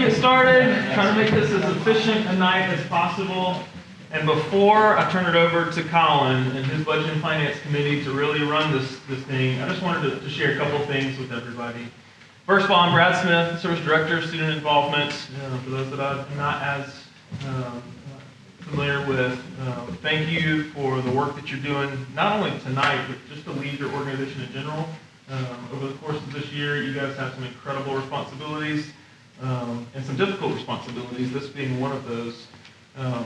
get started, trying to make this as efficient a night as possible. And before I turn it over to Colin and his Budget and Finance Committee to really run this thing, I just wanted to share a couple of things with everybody. First of all, I'm Brad Smith, Service Director of Student Involvement. For those that I'm not as familiar with, thank you for the work that you're doing, not only tonight, but just to lead your organization in general. Over the course of this year, you guys have some incredible responsibilities and some difficult responsibilities, this being one of those.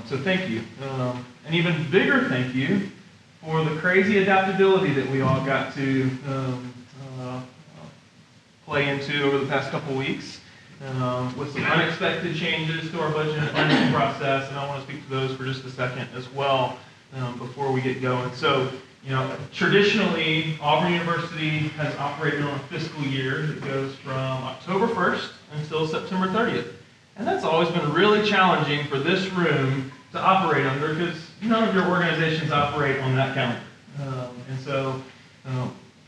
So thank you. An even bigger thank you for the crazy adaptability that we all got to play into over the past couple weeks with some unexpected changes to our budget and funding process, and I want to speak to those for just a second as well before we get going. So, traditionally, Auburn University has operated on a fiscal year that goes from October 1st until September 30th. And that's always been really challenging for this room to operate under because none of your organizations operate on that calendar. And so,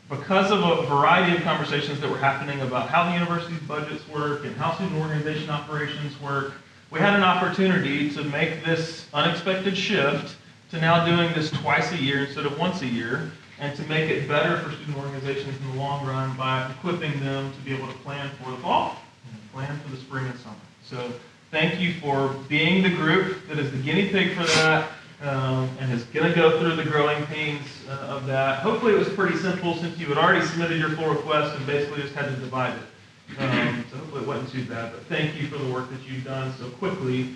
because of a variety of conversations that were happening about how the university's budgets work and how student organization operations work, we had an opportunity to make this unexpected shift to now doing this twice a year instead of once a year, and to make it better for student organizations in the long run by equipping them to be able to plan for the fall and plan for the spring and summer. So thank you for being the group that is the guinea pig for that and is going to go through the growing pains of that. Hopefully it was pretty simple since you had already submitted your full request and basically just had to divide it. So hopefully it wasn't too bad, but thank you for the work that you've done so quickly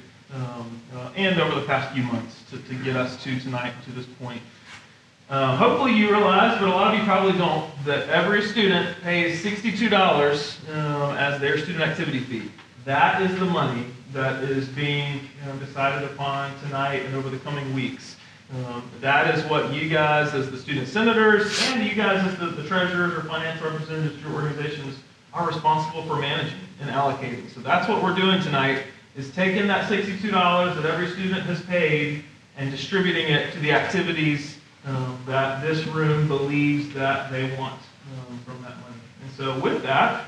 and over the past few months to get us to tonight, to this point. Hopefully you realize, but a lot of you probably don't, that every student pays $62 as their student activity fee. That is the money that is being decided upon tonight and over the coming weeks. That is what you guys as the student senators and you guys as the treasurers or finance representatives of your organizations are responsible for managing and allocating. So that's what we're doing tonight, is taking that $62 that every student has paid and distributing it to the activities that this room believes that they want from that money. And so with that,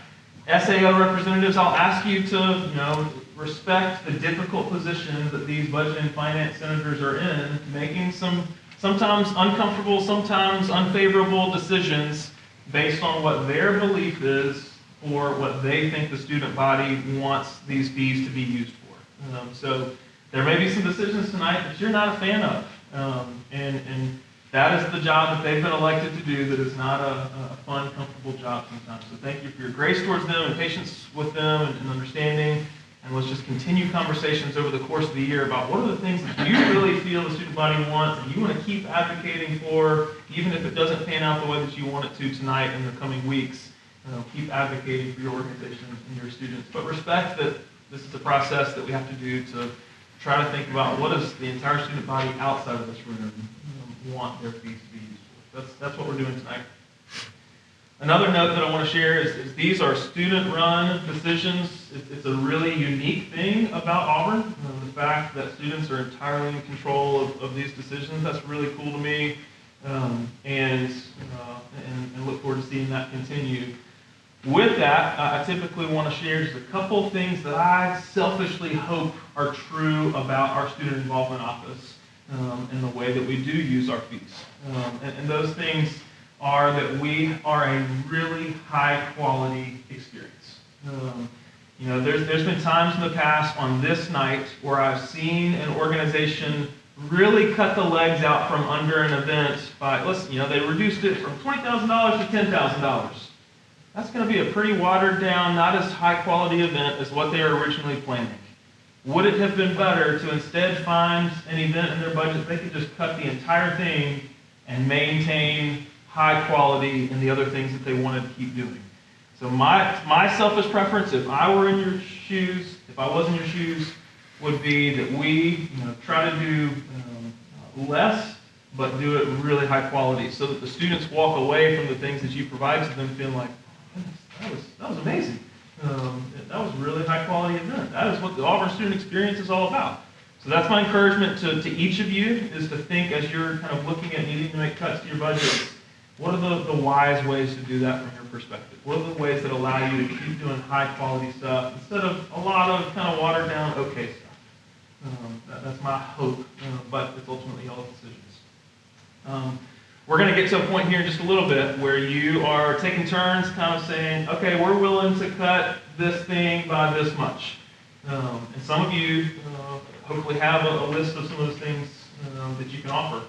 SAO representatives, I'll ask you to respect the difficult position that these budget and finance senators are in, making some sometimes uncomfortable, sometimes unfavorable decisions based on what their belief is or what they think the student body wants these fees to be used for. So there may be some decisions tonight that you're not a fan of, and that is the job that they've been elected to do. That is not a fun, comfortable job sometimes. So thank you for your grace towards them and patience with them and understanding. And let's just continue conversations over the course of the year about what are the things that you really feel the student body wants and you want to keep advocating for, even if it doesn't pan out the way that you want it to tonight in the coming weeks. Keep advocating for your organization and your students. But respect that this is a process that we have to do to try to think about what does the entire student body outside of this room want their fees to be used for. That's what we're doing tonight. Another note that I want to share is these are student-run decisions. It's a really unique thing about Auburn, the fact that students are entirely in control of these decisions. That's really cool to me, and look forward to seeing that continue. With that, I typically want to share just a couple things that I selfishly hope are true about our student involvement office and the way that we do use our fees. And those things are that we are a really high quality experience. There's been times in the past on this night where I've seen an organization really cut the legs out from under an event by, they reduced it from $20,000 to $10,000. That's going to be a pretty watered down, not as high quality event as what they were originally planning. Would it have been better to instead find an event in their budget they could just cut the entire thing and maintain high quality and the other things that they wanted to keep doing? So my selfish preference, if I were in your shoes, if I was in your shoes, would be that we try to do less, but do it really high quality so that the students walk away from the things that you provide to them feeling like, oh, goodness, that was amazing. That was a really high quality event. That is what the Auburn student experience is all about. So that's my encouragement to each of you, is to think as you're kind of looking at needing to make cuts to your budgets, What are the wise ways to do that from your perspective? What are the ways that allow you to keep doing high quality stuff instead of a lot of kind of watered down okay stuff? That's my hope, but it's ultimately y'all's decisions. We're going to get to a point here in just a little bit where you are taking turns kind of saying, okay, we're willing to cut this thing by this much. And some of you hopefully have a list of some of those things that you can offer.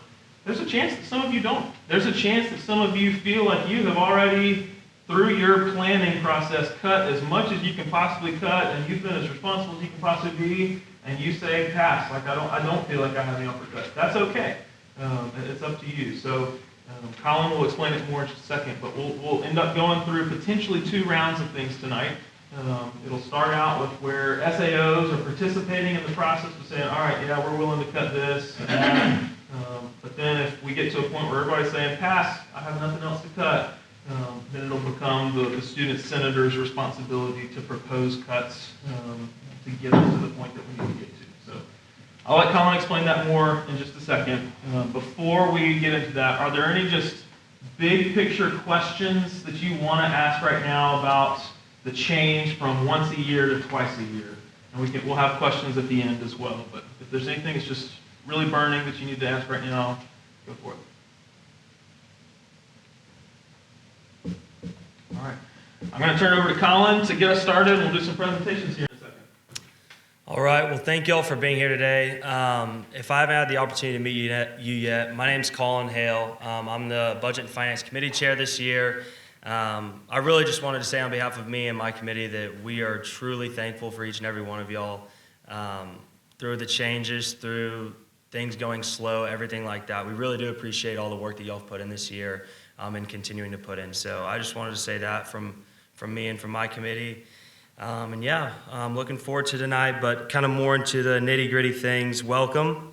There's a chance that some of you don't. There's a chance that some of you feel like you have already, through your planning process, cut as much as you can possibly cut, and you've been as responsible as you can possibly be, and you say pass. Like I don't feel like I have the uppercut. That's okay. It's up to you. So Colin will explain it more in just a second, but we'll end up going through potentially 2 rounds of things tonight. It'll start out with where SAOs are participating in the process of saying, all right, yeah, we're willing to cut this and that. But then if we get to a point where everybody's saying, pass, I have nothing else to cut, then it'll become the student senator's responsibility to propose cuts to get us to the point that we need to get to. So I'll let Colin explain that more in just a second. Before we get into that, are there any just big picture questions that you want to ask right now about the change from once a year to twice a year? And we'll have questions at the end as well. But if there's anything that's just really burning that you need to ask right now, go for it. All right. I'm going to turn it over to Colin to get us started. We'll do some presentations here in a second. All right. Well, thank you all for being here today. If I haven't had the opportunity to meet you yet, my name's Colin Hale. I'm the Budget and Finance Committee Chair this year. I really just wanted to say on behalf of me and my committee that we are truly thankful for each and every one of y'all. Through the changes, through things going slow, everything like that. We really do appreciate all the work that y'all have put in this year and continuing to put in. So I just wanted to say that from me and from my committee. And yeah, I'm looking forward to tonight, but kind of more into the nitty-gritty things. Welcome.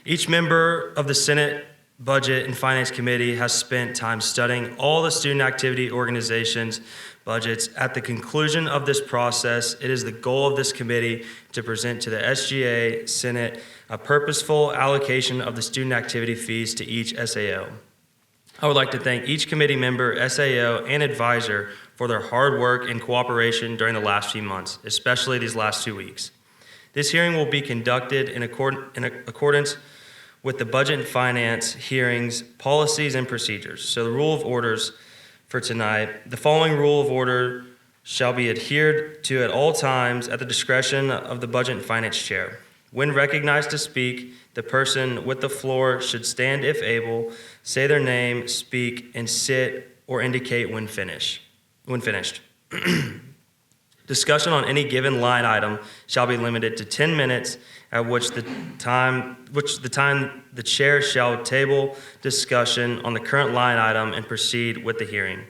Each member of the Senate Budget and Finance Committee has spent time studying all the student activity organizations' budgets. At the conclusion of this process, it is the goal of this committee to present to the SGA Senate a purposeful allocation of the student activity fees to each SAO. I would like to thank each committee member, SAO, and advisor for their hard work and cooperation during the last few months, especially these last 2 weeks. This hearing will be conducted in accordance with the Budget and Finance hearings, policies, and procedures. So the rule of orders for tonight, the following rule of order shall be adhered to at all times at the discretion of the Budget and Finance Chair. When recognized to speak, the person with the floor should stand if able, say their name, speak, and sit or indicate when finished. Discussion on any given line item shall be limited to 10 minutes, at which the time the chair shall table discussion on the current line item and proceed with the hearing.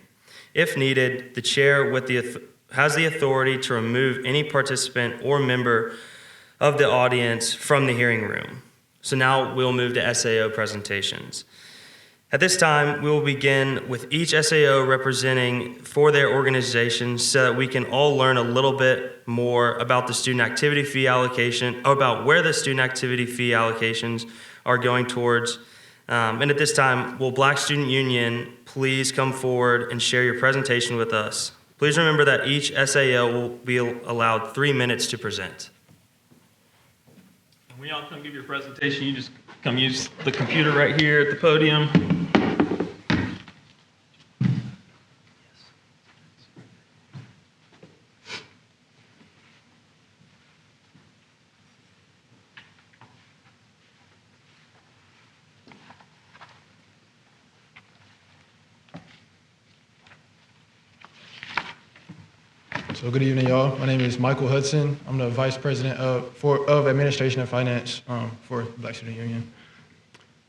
If needed, the chair has the authority to remove any participant or member of the audience from the hearing room. So now we'll move to SAO presentations. At this time, we will begin with each SAO representing for their organization so that we can all learn a little bit more about the student activity fee allocation, about where the student activity fee allocations are going towards. And at this time, will Black Student Union please come forward and share your presentation with us? Please remember that each SAO will be allowed 3 minutes to present. When y'all come give your presentation, you just come use the computer right here at the podium. So good evening, y'all. My name is Michael Hudson. I'm the Vice President of Administration and Finance for the Black Student Union.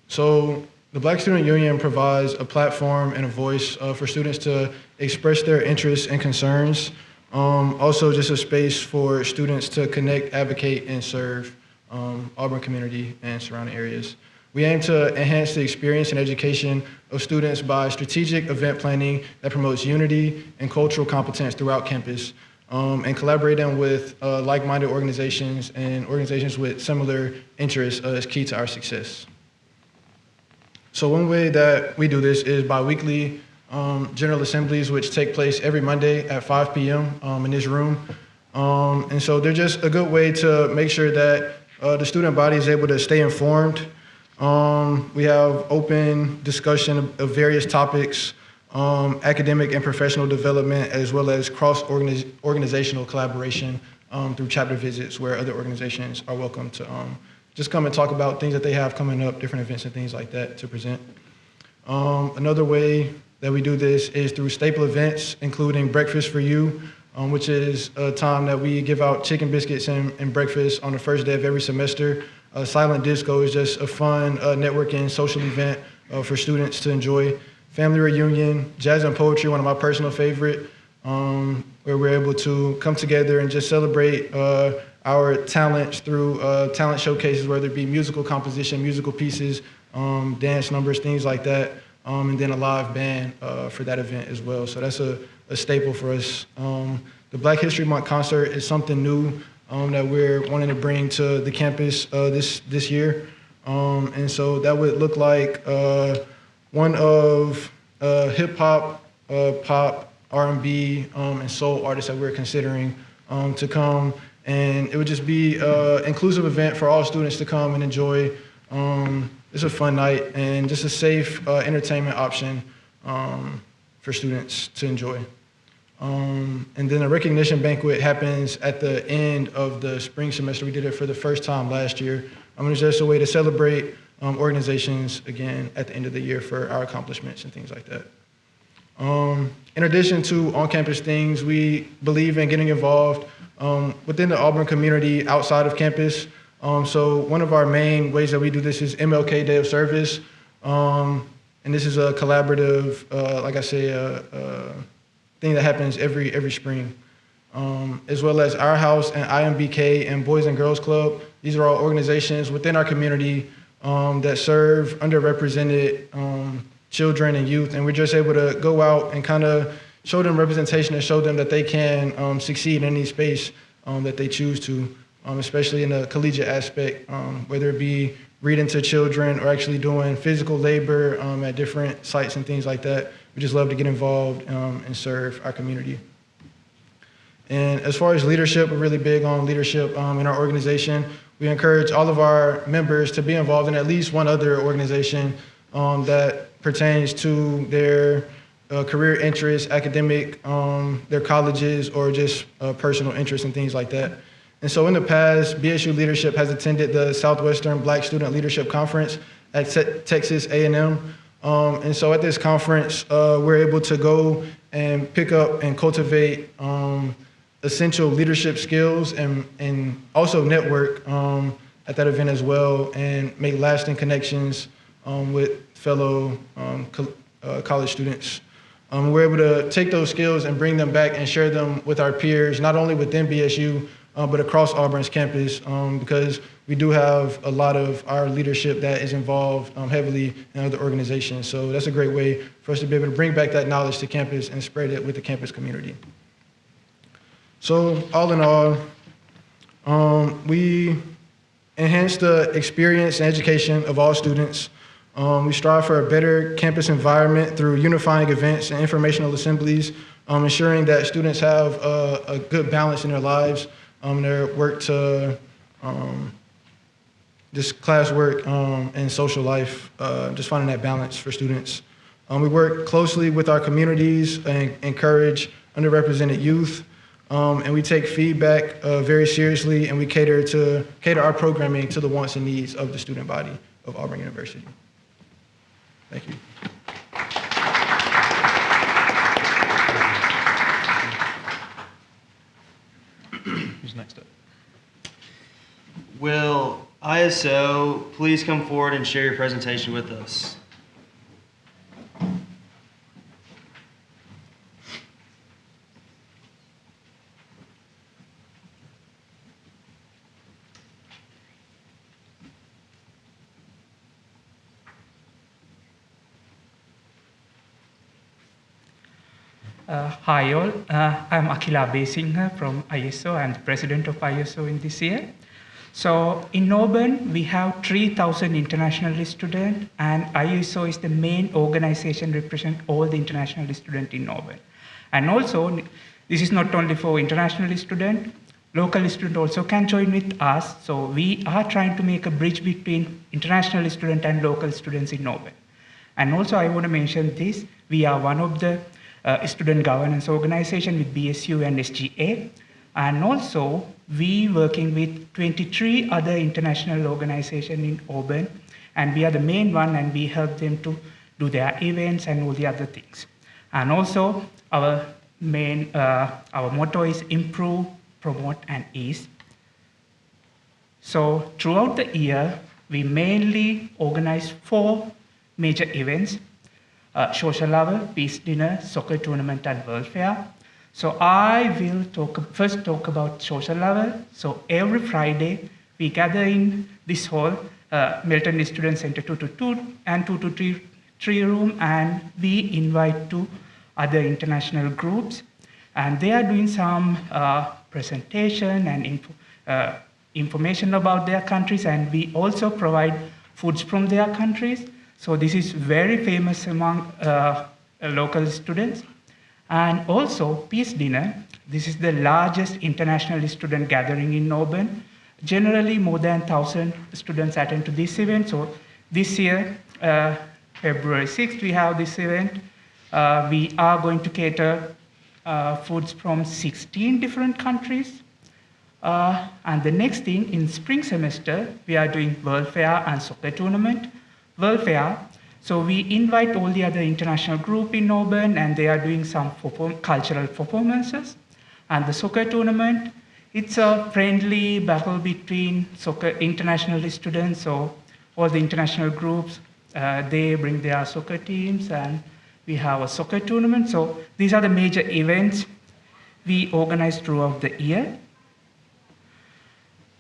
So the Black Student Union provides a platform and a voice for students to express their interests and concerns. Also just a space for students to connect, advocate, and serve Auburn community and surrounding areas. We aim to enhance the experience and education of students by strategic event planning that promotes unity and cultural competence throughout campus, and collaborating with like-minded organizations and organizations with similar interests is key to our success. So one way that we do this is bi-weekly general assemblies, which take place every Monday at 5 p.m. In this room. And so they're just a good way to make sure that the student body is able to stay informed. We have open discussion of various topics, academic and professional development, as well as cross-organizational collaboration through chapter visits where other organizations are welcome to just come and talk about things that they have coming up, different events and things like that to present. Another way that we do this is through staple events, including Breakfast for You, which is a time that we give out chicken biscuits and breakfast on the first day of every semester. Silent Disco is just a fun networking social event for students to enjoy. Family Reunion, Jazz and Poetry, one of my personal favorite, where we're able to come together and just celebrate our talents through talent showcases, whether it be musical composition, musical pieces, dance numbers, things like that, and then a live band for that event as well. So that's a staple for us. The Black History Month concert is something new that we're wanting to bring to the campus this year. And so that would look like one of hip hop, pop, R&B, and soul artists that we're considering to come. And it would just be an inclusive event for all students to come and enjoy. It's a fun night and just a safe entertainment option for students to enjoy. And then a recognition banquet happens at the end of the spring semester. We did it for the first time last year. It's just a way to celebrate organizations again at the end of the year for our accomplishments and things like that. In addition to on-campus things, we believe in getting involved within the Auburn community outside of campus. So one of our main ways that we do this is MLK Day of Service. And this is a collaborative, like I say, thing that happens every spring. As well as Our House and IMBK and Boys and Girls Club. These are all organizations within our community that serve underrepresented children and youth. And we're just able to go out and kind of show them representation and show them that they can succeed in any space that they choose to, especially in the collegiate aspect, whether it be reading to children or actually doing physical labor at different sites and things like that. We just love to get involved and serve our community. And as far as leadership, we're really big on leadership in our organization. We encourage all of our members to be involved in at least one other organization that pertains to their career interests, academic, their colleges, or just personal interests and things like that. And so in the past, BSU leadership has attended the Southwestern Black Student Leadership Conference at Texas A&M. And so at this conference, we're able to go and pick up and cultivate essential leadership skills and also network at that event as well and make lasting connections with fellow college students. We're able to take those skills and bring them back and share them with our peers, not only within BSU, but across Auburn's campus, because we do have a lot of our leadership that is involved heavily in other organizations. So that's a great way for us to be able to bring back that knowledge to campus and spread it with the campus community. So all in all, we enhance the experience and education of all students. We strive for a better campus environment through unifying events and informational assemblies, ensuring that students have a good balance in their lives, their work to just classwork and social life, just finding that balance for students. We work closely with our communities and encourage underrepresented youth, and we take feedback very seriously, and we cater our programming to the wants and needs of the student body of Auburn University. Thank you. Who's next up? Will ISO please come forward and share your presentation with us? Hi all, I'm Akhila Besingha from ISO. I'm the president of ISO in this year. So in Auburn, we have 3,000 international students, and ISO is the main organization representing all the international students in Auburn. And also, this is not only for international students, local students also can join with us. So we are trying to make a bridge between international students and local students in Auburn. And also, I want to mention this, we are one of the student governance organization with BSU and SGA. And also, we working with 23 other international organizations in Auburn, and we are the main one, and we help them to do their events and all the other things. And also, our motto is improve, promote, and ease. So throughout the year, we mainly organize 4 major events: social hour, peace dinner, soccer tournament, and world fair. So I will first talk about social hour. So every Friday, we gather in this hall, Milton Student Center 222 and 223 room, and we invite to other international groups. And they are doing some presentation and information about their countries, and we also provide foods from their countries. So this is very famous among local students. And also, Peace Dinner. This is the largest international student gathering in Auburn. Generally, more than 1,000 students attend to this event. So this year, February 6th, we have this event. We are going to cater foods from 16 different countries. And the next thing, in spring semester, we are doing World Fair and soccer tournament. World Fair, so we invite all the other international group in Auburn, and they are doing some cultural performances. And the soccer tournament, it's a friendly battle between soccer international students. So all the international groups, they bring their soccer teams, and we have a soccer tournament. So these are the major events we organize throughout the year.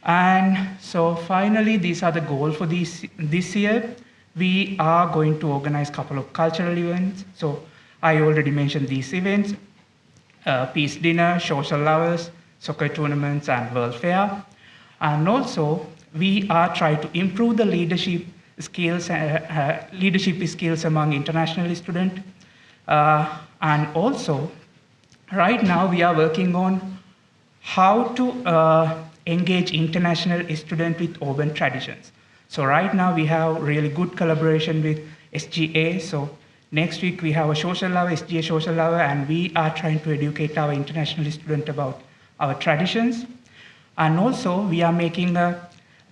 And so finally, these are the goals for this year. We are going to organize a couple of cultural events. So I already mentioned these events: peace dinner, social hours, soccer tournaments, and world fair. And also, we are trying to improve the leadership skills among international students. And also, right now we are working on how to engage international students with Auburn traditions. So right now we have really good collaboration with SGA. So next week we have a social hour, SGA social hour, and we are trying to educate our international students about our traditions. And also we are making a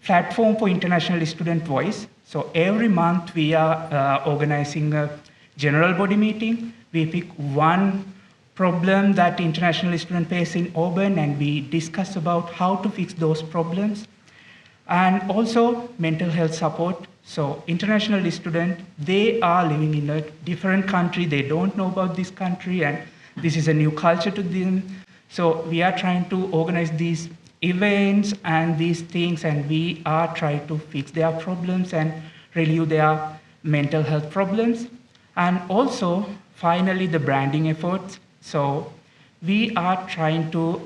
platform for international student voice. So every month we are organizing a general body meeting. We pick one problem that international students face in Auburn, and we discuss about how to fix those problems. And also mental health support. So international students, they are living in a different country. They don't know about this country, and this is a new culture to them. So we are trying to organize these events and these things, and we are trying to fix their problems and relieve their mental health problems. And also, finally, the branding efforts. So we are trying to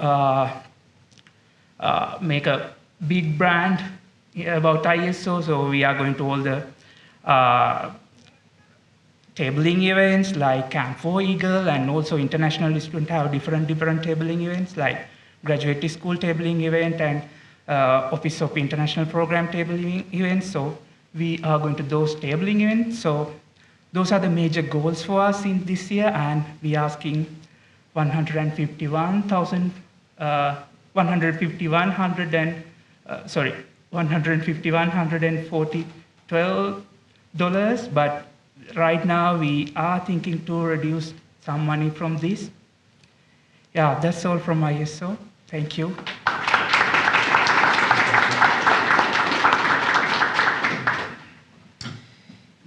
make a big brand about ISO. So we are going to all the tabling events like Camp 4 Eagle, and also international students have different tabling events like graduate school tabling event and Office of International Program tabling events. So we are going to those tabling events. So those are the major goals for us in this year, and we are asking 151,140 $12, but right now we are thinking to reduce some money from this. Yeah, that's all from ISO. Thank you.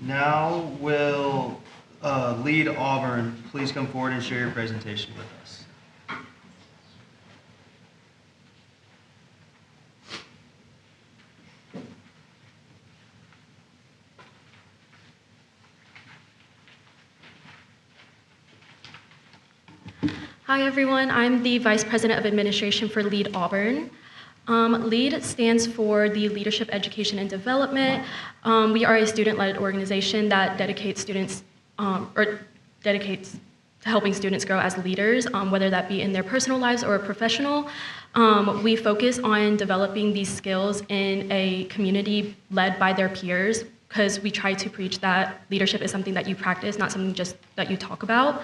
Now will Lead Auburn please come forward and share your presentation with us. Hi everyone, I'm the Vice President of Administration for Lead Auburn. LEAD stands for the Leadership Education and Development. We are a student-led organization that dedicates dedicates to helping students grow as leaders, whether that be in their personal lives or professional. We focus on developing these skills in a community led by their peers, because we try to preach that leadership is something that you practice, not something just that you talk about.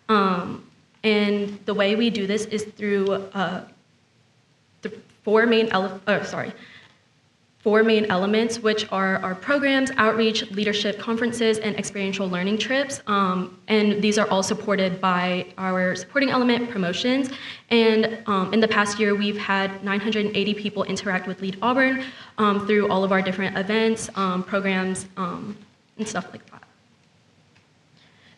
And the way we do this is through the four main elements, which are our programs, outreach, leadership conferences, and experiential learning trips. And these are all supported by our supporting element, promotions. And in the past year, we've had 980 people interact with Lead Auburn through all of our different events, programs, and stuff like that.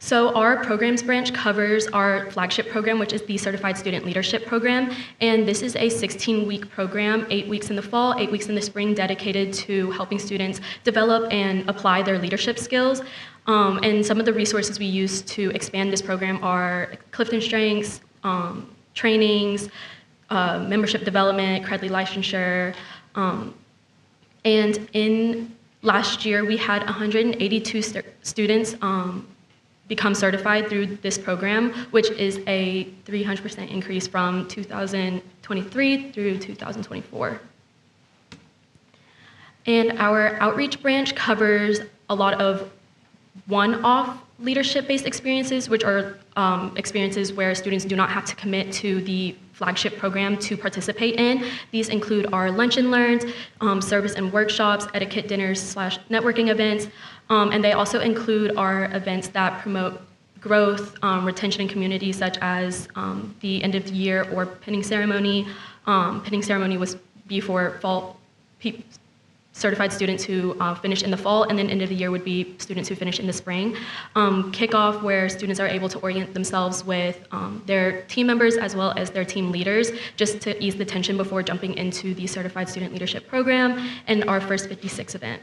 So our programs branch covers our flagship program, which is the Certified Student Leadership Program. And this is a 16-week program, 8 weeks in the fall, 8 weeks in the spring, dedicated to helping students develop and apply their leadership skills. And some of the resources we use to expand this program are Clifton Strengths, trainings, membership development, Credly licensure. And in last year, we had 182 students become certified through this program, which is a 300% increase from 2023 through 2024. And our outreach branch covers a lot of one-off leadership-based experiences, which are experiences where students do not have to commit to the flagship program to participate in. These include our lunch and learns, service and workshops, etiquette dinners / networking events, and they also include our events that promote growth, retention in community, such as the end of the year or pinning ceremony. Pinning ceremony was before fall certified students who finish in the fall, and then end of the year would be students who finish in the spring. Kickoff, where students are able to orient themselves with their team members as well as their team leaders, just to ease the tension before jumping into the Certified Student Leadership Program, and our First 56 event.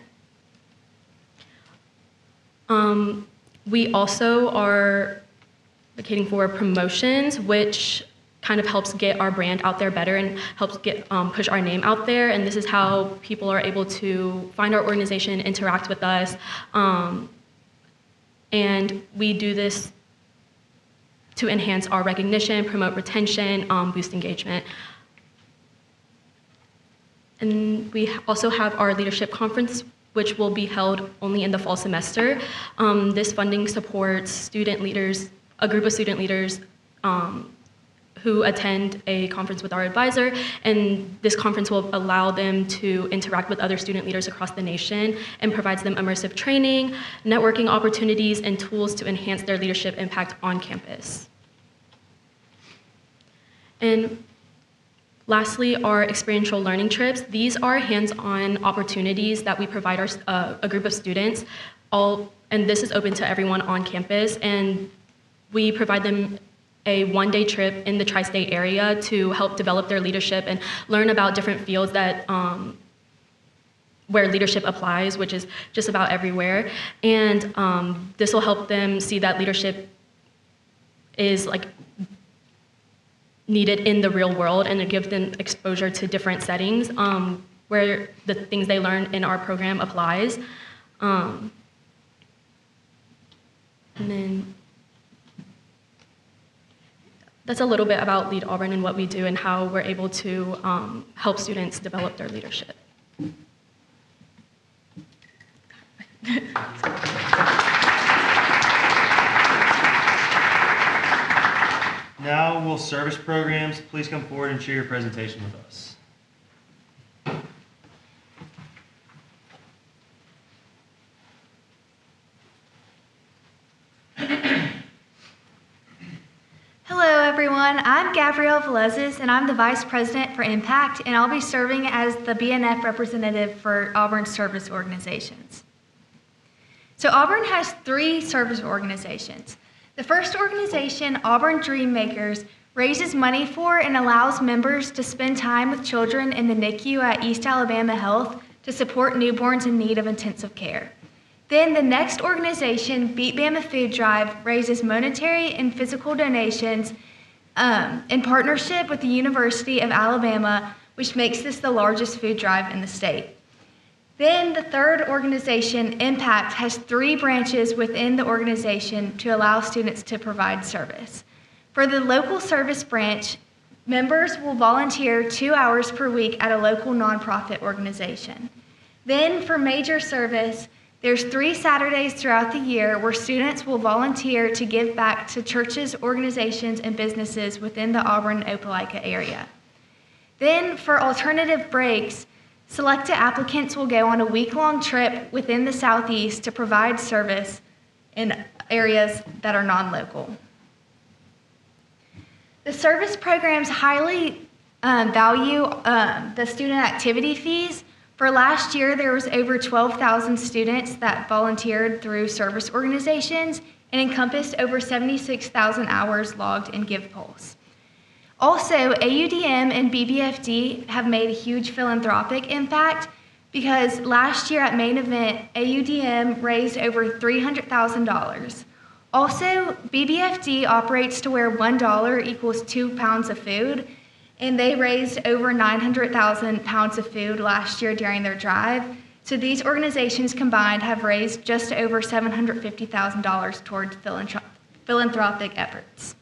We also are advocating for promotions, which kind of helps get our brand out there better and helps get push our name out there. And this is how people are able to find our organization, interact with us. And we do this to enhance our recognition, promote retention, boost engagement. And we also have our leadership conference, which will be held only in the fall semester. This funding supports student leaders, a group of student leaders who attend a conference with our advisor, and this conference will allow them to interact with other student leaders across the nation and provides them immersive training, networking opportunities, and tools to enhance their leadership impact on campus. And lastly, our experiential learning trips. These are hands-on opportunities that we provide a group of students, and this is open to everyone on campus, and we provide them a one-day trip in the tri-state area to help develop their leadership and learn about different fields that where leadership applies, which is just about everywhere. And this will help them see that leadership is needed in the real world, and it gives them exposure to different settings where the things they learn in our program applies. And then that's a little bit about Lead Auburn and what we do and how we're able to help students develop their leadership. Now will service programs please come forward and share your presentation with us. Hello, everyone. I'm Gabrielle Velezes, and I'm the Vice President for Impact, and I'll be serving as the BNF representative for Auburn service organizations. So Auburn has 3 service organizations. The first organization, Auburn Dream Makers, raises money for and allows members to spend time with children in the NICU at East Alabama Health to support newborns in need of intensive care. Then the next organization, Beat Bama Food Drive, raises monetary and physical donations in partnership with the University of Alabama which makes this the largest food drive in the state. Then the third organization, Impact, has 3 branches within the organization to allow students to provide service. For the local service branch, members will volunteer 2 hours per week at a local nonprofit organization. Then for major service, there's 3 Saturdays throughout the year where students will volunteer to give back to churches, organizations, and businesses within the Auburn and Opelika area. Then for alternative breaks, selected applicants will go on a week-long trip within the Southeast to provide service in areas that are non-local. The service programs highly value the student activity fees. For last year, there was over 12,000 students that volunteered through service organizations and encompassed over 76,000 hours logged in GivePulse. Also, AUDM and BBFD have made a huge philanthropic impact because last year at main event, AUDM raised over $300,000. Also, BBFD operates to where $1 equals 2 pounds of food, and they raised over 900,000 pounds of food last year during their drive. So these organizations combined have raised just over $750,000 towards philanthropic efforts.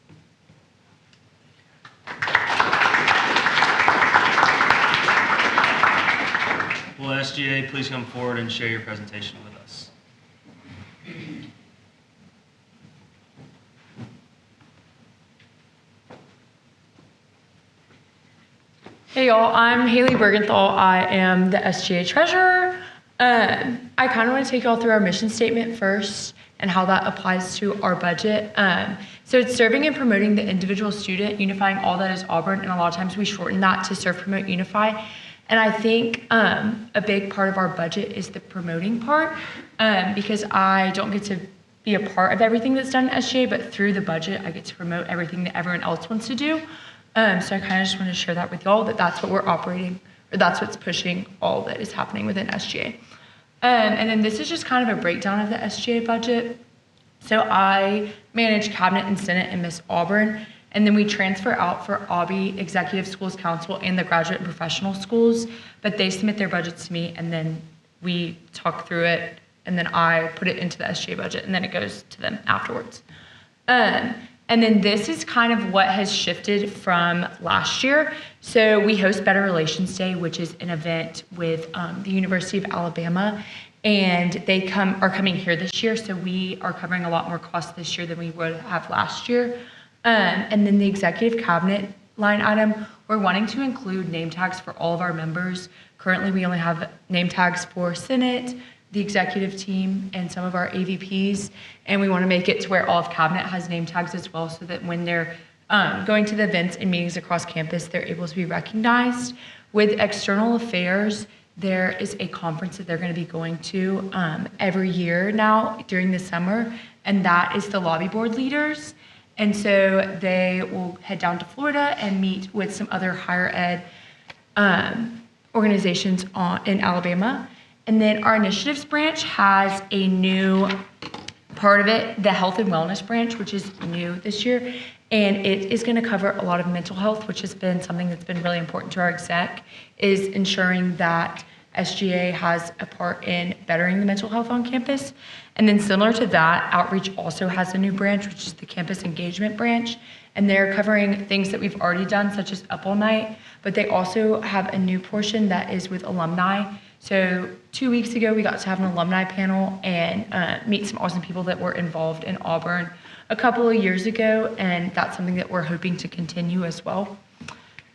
Will SGA please come forward and share your presentation with us? Hey y'all, I'm Haley Bergenthal. I am the SGA treasurer. I kind of want to take y'all through our mission statement first and how that applies to our budget. So it's serving and promoting the individual student, unifying all that is Auburn, and a lot of times we shorten that to serve, promote, unify. And I think a big part of our budget is the promoting part, because I don't get to be a part of everything that's done at SGA, but through the budget, I get to promote everything that everyone else wants to do. So I kind of just want to share that with y'all, that that's what we're operating, or that's what's pushing all that is happening within SGA. And then this is just kind of a breakdown of the SGA budget. So I manage Cabinet and Senate in Miss Auburn, and then we transfer out for AUBI, Executive Schools Council, and the Graduate and Professional Schools, but they submit their budgets to me, and then we talk through it, and then I put it into the SGA budget, and then it goes to them afterwards. And then this is kind of what has shifted from last year. So we host Better Relations Day, which is an event with the University of Alabama, and they are coming here this year. So we are covering a lot more costs this year than we would have last year. And then the executive cabinet line item, we're wanting to include name tags for all of our members. Currently, we only have name tags for Senate, the executive team, and some of our AVPs, and we want to make it to where all of cabinet has name tags as well, so that when they're going to the events and meetings across campus, they're able to be recognized. With external affairs, there is a conference that they're going to be going to every year now during the summer, and that is the lobby board leaders. And so they will head down to Florida and meet with some other higher ed organizations in Alabama. And then our initiatives branch has a new part of it, the health and wellness branch, which is new this year. And it is going to cover a lot of mental health, which has been something that's been really important to our exec, is ensuring that SGA has a part in bettering the mental health on campus. And then similar to that, Outreach also has a new branch, which is the campus engagement branch. And they're covering things that we've already done, such as Up All Night, but they also have a new portion that is with alumni. So 2 weeks ago, we got to have an alumni panel and meet some awesome people that were involved in Auburn a couple of years ago, and that's something that we're hoping to continue as well.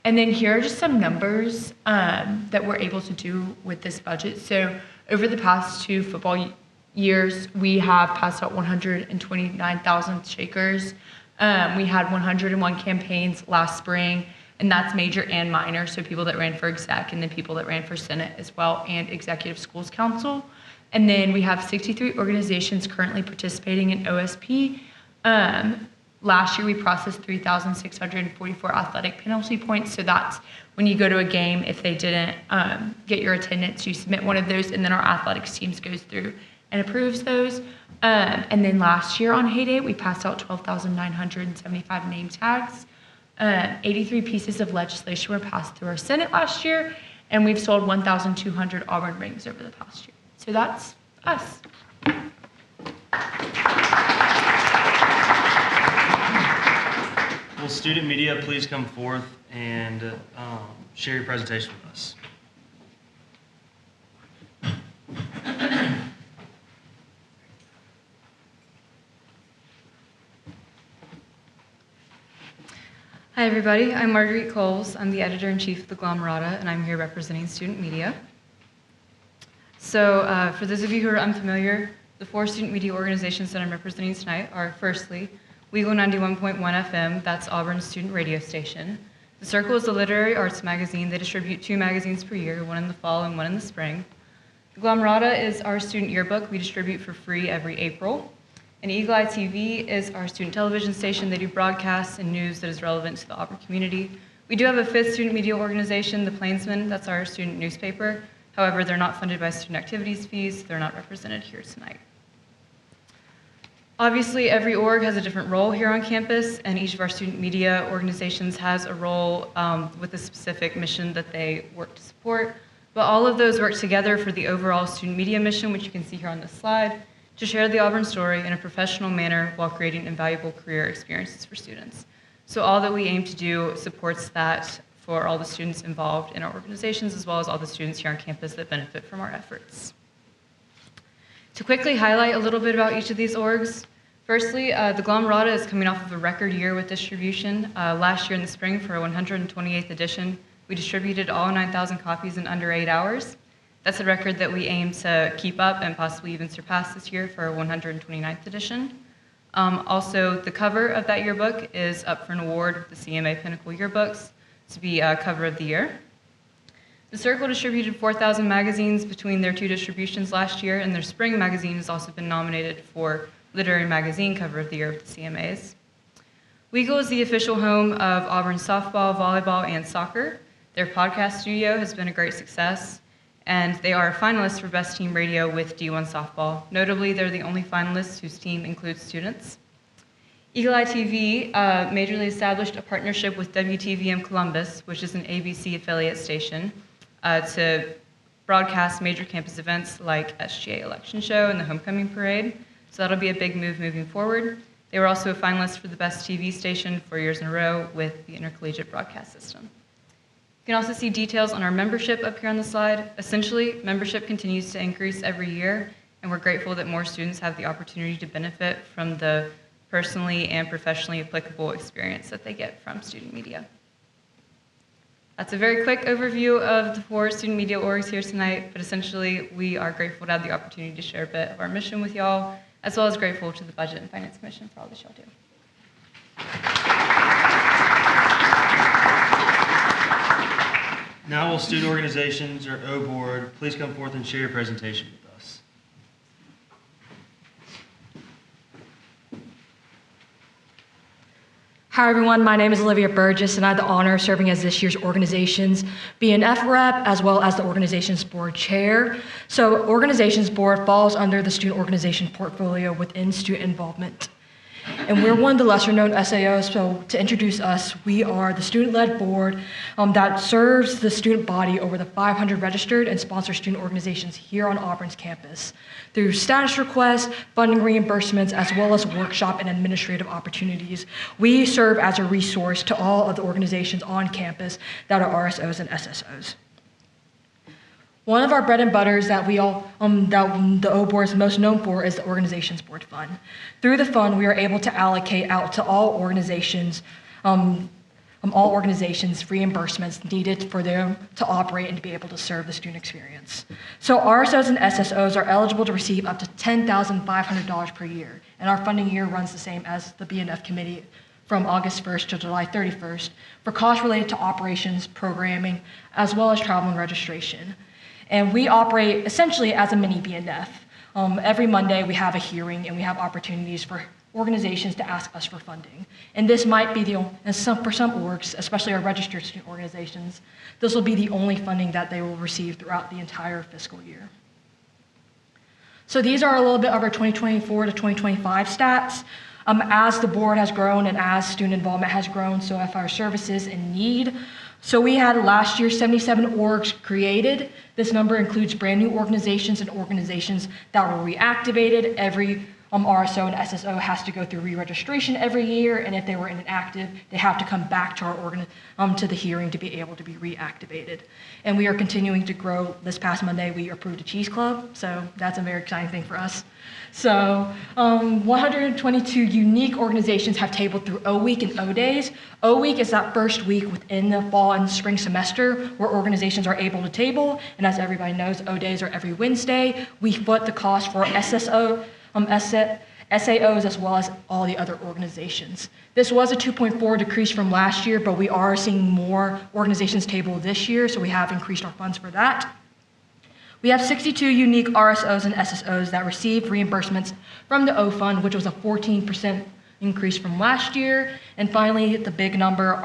And then here are just some numbers that we're able to do with this budget. So over the past 2 football years, we have passed out 129,000 shakers. We had 101 campaigns last spring, and that's major and minor, so people that ran for exec and then people that ran for Senate as well, and Executive Schools Council. And then we have 63 organizations currently participating in OSP. Last year we processed 3,644 athletic penalty points, so that's when you go to a game, if they didn't get your attendance, you submit one of those, and then our athletics teams goes through and approves those. And then last year on Heyday, we passed out 12,975 name tags. 83 pieces of legislation were passed through our Senate last year, and we've sold 1,200 Auburn rings over the past year. So that's us. Will student media please come forth and share your presentation with us? Hi, everybody. I'm Marguerite Coles. I'm the editor-in-chief of the Glomerata, and I'm here representing student media. So for those of you who are unfamiliar, the 4 student media organizations that I'm representing tonight are, firstly, Weagle 91.1 FM, that's Auburn's student radio station. The Circle is a literary arts magazine. They distribute 2 magazines per year, one in the fall and one in the spring. The Glomerata is our student yearbook we distribute for free every April. And Eagle Eye TV is our student television station. They do broadcasts and news that is relevant to the Auburn community. We do have a 5th student media organization, the Plainsman. That's our student newspaper. However, they're not funded by student activities fees. They're not represented here tonight. Obviously, every org has a different role here on campus, and each of our student media organizations has a role with a specific mission that they work to support. But all of those work together for the overall student media mission, which you can see here on this slide, to share the Auburn story in a professional manner while creating invaluable career experiences for students. So all that we aim to do supports that for all the students involved in our organizations, as well as all the students here on campus that benefit from our efforts. To quickly highlight a little bit about each of these orgs, firstly, the Glomerata is coming off of a record year with distribution. Last year in the spring for our 128th edition, we distributed all 9,000 copies in under 8 hours. That's a record that we aim to keep up and possibly even surpass this year for our 129th edition. Also, the cover of that yearbook is up for an award with the CMA Pinnacle Yearbooks to be cover of the year. The Circle distributed 4,000 magazines between their 2 distributions last year, and their spring magazine has also been nominated for Literary Magazine Cover of the Year with the CMAs. Weagle is the official home of Auburn softball, volleyball, and soccer. Their podcast studio has been a great success, and they are finalists for Best Team Radio with D1 Softball. Notably, they're the only finalists whose team includes students. Eagle Eye TV majorly established a partnership with WTVM Columbus, which is an ABC affiliate station, to broadcast major campus events like SGA Election Show and the Homecoming Parade. So that'll be a big move moving forward. They were also a finalist for the Best TV Station 4 years in a row with the Intercollegiate Broadcast System. You can also see details on our membership up here on the slide. Essentially, membership continues to increase every year, and we're grateful that more students have the opportunity to benefit from the personally and professionally applicable experience that they get from student media. That's a very quick overview of the 4 student media orgs here tonight, but essentially, we are grateful to have the opportunity to share a bit of our mission with y'all, as well as grateful to the Budget and Finance Commission for all that y'all do. Now will student organizations or O Board please come forth and share your presentation with us. Hi everyone, my name is Olivia Burgess and I have the honor of serving as this year's organization's BNF rep as well as the organization's board chair. So organizations board falls under the student organization portfolio within student involvement. And we're one of the lesser known SAOs, so to introduce us, we are the student-led board that serves the student body over the 500 registered and sponsored student organizations here on Auburn's campus through status requests, funding reimbursements, as well as workshop and administrative opportunities. We serve as a resource to all of the organizations on campus that are RSOs and SSOs. One of our bread and butters that we all, that the O Board is most known for is the Organizations Board Fund. Through the fund, we are able to allocate out to all organizations reimbursements needed for them to operate and to be able to serve the student experience. So RSOs and SSOs are eligible to receive up to $10,500 per year, and our funding year runs the same as the BNF committee from August 1st to July 31st for costs related to operations, programming, as well as travel and registration. And we operate essentially as a mini BNF. Every Monday we have a hearing and we have opportunities for organizations to ask us for funding. And this might be for some orgs, especially our registered student organizations, this will be the only funding that they will receive throughout the entire fiscal year. So these are a little bit of our 2024 to 2025 stats. As the board has grown and as student involvement has grown, so have our services and need. So we had last year 77 orgs created. This number includes brand new organizations and organizations that were reactivated. Every RSO and SSO has to go through re-registration every year, and if they were inactive, they have to come back to our to the hearing to be able to be reactivated. And we are continuing to grow. This past Monday, we approved a cheese club, so that's a very exciting thing for us. So 122 unique organizations have tabled through O Week and O Days. O Week is that first week within the fall and spring semester where organizations are able to table, and as everybody knows, O Days are every Wednesday. We foot the cost for SAOs as well as all the other organizations. This was a 2.4 decrease from last year, but we are seeing more organizations table this year, so we have increased our funds for that. We have 62 unique RSOs and SSOs that received reimbursements from the O Fund, which was a 14% increase from last year. And finally, the big number,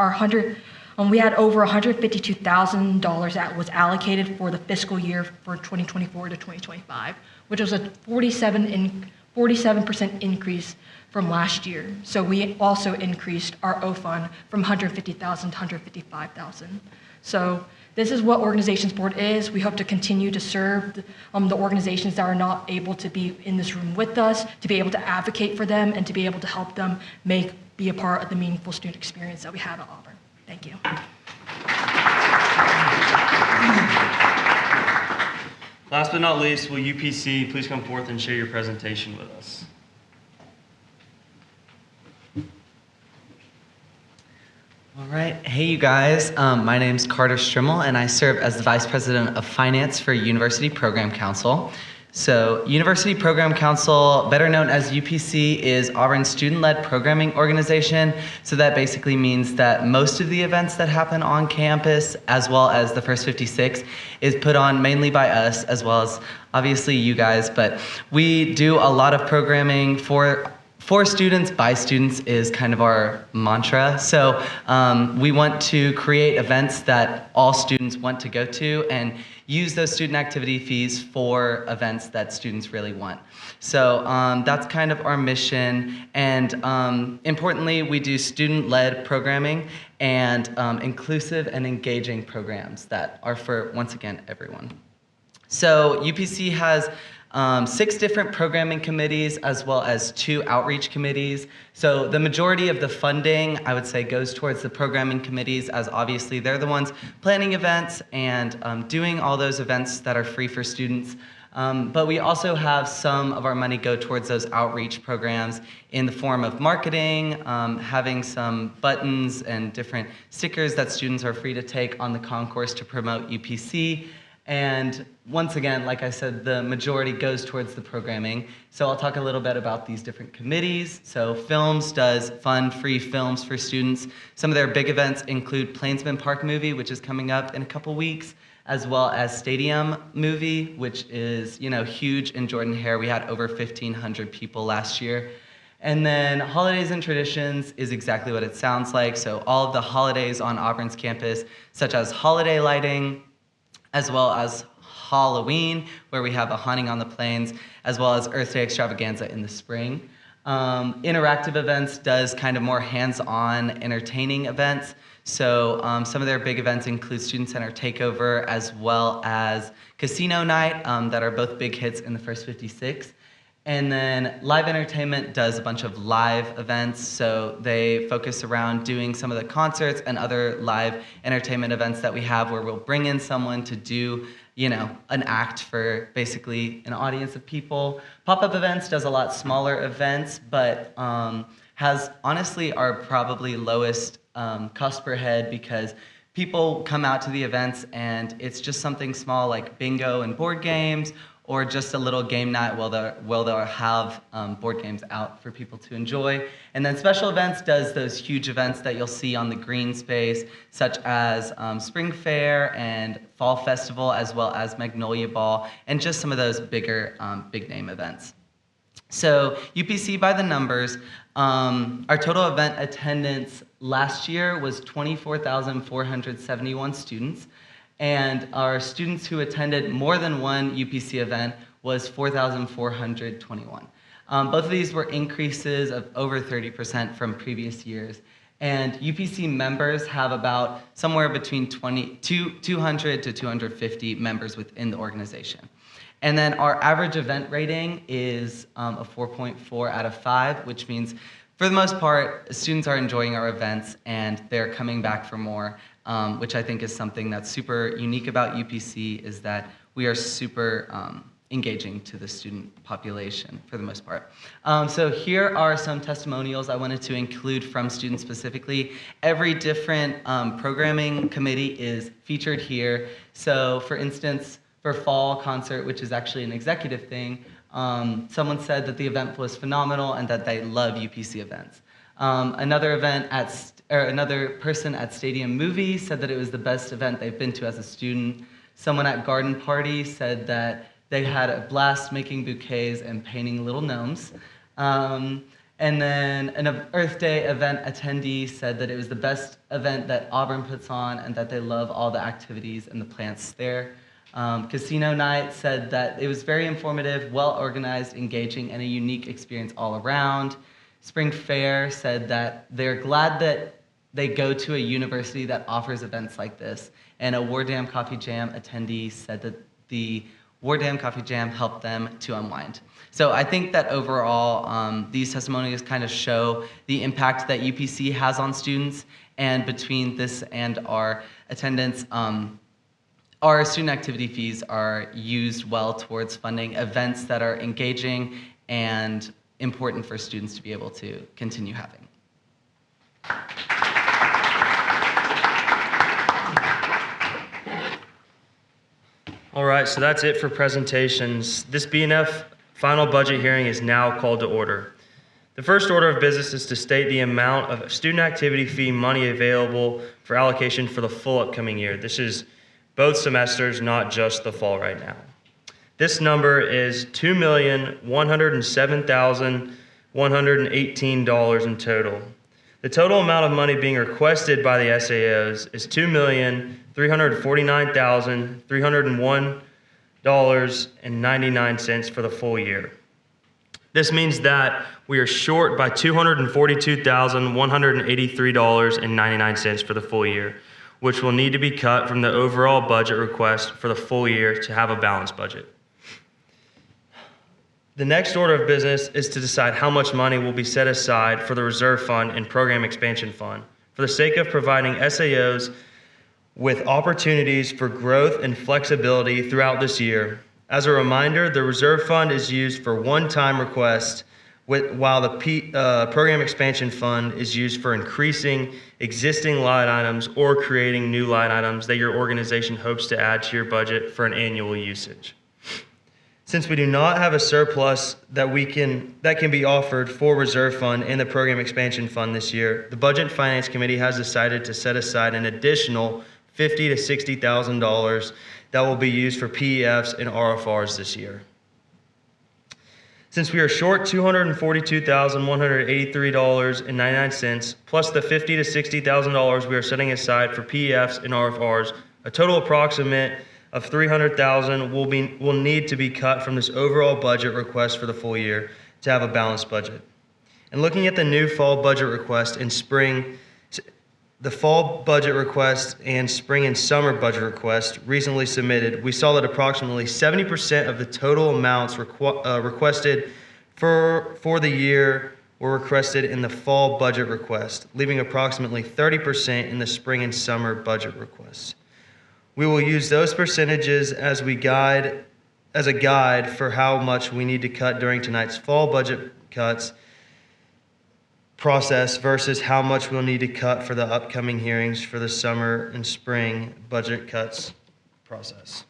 we had over $152,000 that was allocated for the fiscal year for 2024 to 2025, which was a 47% increase from last year. So we also increased our O Fund from 150,000 to 155,000. So this is what Organizations Board is. We hope to continue to serve the organizations that are not able to be in this room with us, to be able to advocate for them, and to be able to help them be a part of the meaningful student experience that we have at Auburn. Thank you. Last but not least, will UPC please come forth and share your presentation with us? All right. Hey, you guys. My name's Carter Strimmel, and I serve as the Vice President of Finance for University Program Council. So University Program Council, better known as UPC, is Auburn's student-led programming organization. So that basically means that most of the events that happen on campus, as well as the First 56, is put on mainly by us, as well as obviously you guys. But we do a lot of programming for students, by students is kind of our mantra. So we want to create events that all students want to go to and use those student activity fees for events that students really want. So that's kind of our mission. And importantly, we do student-led programming and inclusive and engaging programs that are for, once again, everyone. So UPC has 6 different programming committees as well as 2 outreach committees. So the majority of the funding, I would say, goes towards the programming committees, as obviously they're the ones planning events and doing all those events that are free for students. But we also have some of our money go towards those outreach programs in the form of marketing, having some buttons and different stickers that students are free to take on the concourse to promote UPC. And once again, like I said, the majority goes towards the programming. So I'll talk a little bit about these different committees. So Films does fund free films for students. Some of their big events include Plainsman Park Movie, which is coming up in a couple weeks, as well as Stadium Movie, which is, huge in Jordan-Hare. We had over 1,500 people last year. And then Holidays and Traditions is exactly what it sounds like. So all of the holidays on Auburn's campus, such as holiday lighting, as well as Halloween, where we have a haunting on the plains, as well as Earth Day extravaganza in the spring. Interactive events does kind of more hands-on entertaining events. So some of their big events include Student Center Takeover, as well as Casino Night, that are both big hits in the First 56. And then Live Entertainment does a bunch of live events, so they focus around doing some of the concerts and other live entertainment events that we have where we'll bring in someone to do, an act for basically an audience of people. Pop-up events does a lot smaller events, but has honestly our probably lowest cost per head because people come out to the events and it's just something small like bingo and board games, or just a little game night where they'll have board games out for people to enjoy. And then Special Events does those huge events that you'll see on the green space, such as Spring Fair and Fall Festival, as well as Magnolia Ball, and just some of those bigger big name events. So UPC by the numbers, our total event attendance last year was 24,471 students. And our students who attended more than one UPC event was 4,421. Both of these were increases of over 30% from previous years. And UPC members have about somewhere between 200 to 250 members within the organization. And then our average event rating is a 4.4 out of 5, which means for the most part, students are enjoying our events and they're coming back for more, which I think is something that's super unique about UPC, is that we are super engaging to the student population for the most part. So here are some testimonials I wanted to include from students specifically. Every different programming committee is featured here. So for instance, for fall concert, which is actually an executive thing, someone said that the event was phenomenal and that they love UPC events. Another person at Stadium Movie said that it was the best event they've been to as a student. Someone at Garden Party said that they had a blast making bouquets and painting little gnomes. And then an Earth Day event attendee said that it was the best event that Auburn puts on and that they love all the activities and the plants there. Casino Night said that it was very informative, well-organized, engaging, and a unique experience all around. Spring Fair said that they're glad that they go to a university that offers events like this. And a War Dam Coffee Jam attendee said that the War Dam Coffee Jam helped them to unwind. So I think that overall, these testimonials kind of show the impact that UPC has on students, and between this and our attendance, our student activity fees are used well towards funding events that are engaging and important for students to be able to continue having. All right, so that's it for presentations. This BNF final budget hearing is now called to order. The first order of business is to state the amount of student activity fee money available for allocation for the full upcoming year. This is both semesters, not just the fall right now. This number is $2,107,118 in total. The total amount of money being requested by the SAOs is $2,349,301.99 for the full year. This means that we are short by $242,183.99 for the full year, which will need to be cut from the overall budget request for the full year to have a balanced budget. The next order of business is to decide how much money will be set aside for the reserve fund and program expansion fund for the sake of providing SAOs with opportunities for growth and flexibility throughout this year. As a reminder, the reserve fund is used for one-time requests, while the program expansion fund is used for increasing existing line items or creating new line items that your organization hopes to add to your budget for an annual usage. Since we do not have a surplus that can be offered for reserve fund and the program expansion fund this year, the Budget and Finance Committee has decided to set aside an additional $50,000 to $60,000 that will be used for PEFs and RFRs this year. Since we are short $242,183.99 plus the $50,000 to $60,000 we are setting aside for PEFs and RFRs, a total approximate of $300,000 will need to be cut from this overall budget request for the full year to have a balanced budget. And looking at the new fall budget request in spring, the fall budget request and spring and summer budget request recently submitted, we saw that approximately 70% of the total amounts requested for the year were requested in the fall budget request, leaving approximately 30% in the spring and summer budget requests. We will use those percentages as a guide for how much we need to cut during tonight's fall budget cuts process versus how much we'll need to cut for the upcoming hearings for the summer and spring budget cuts process.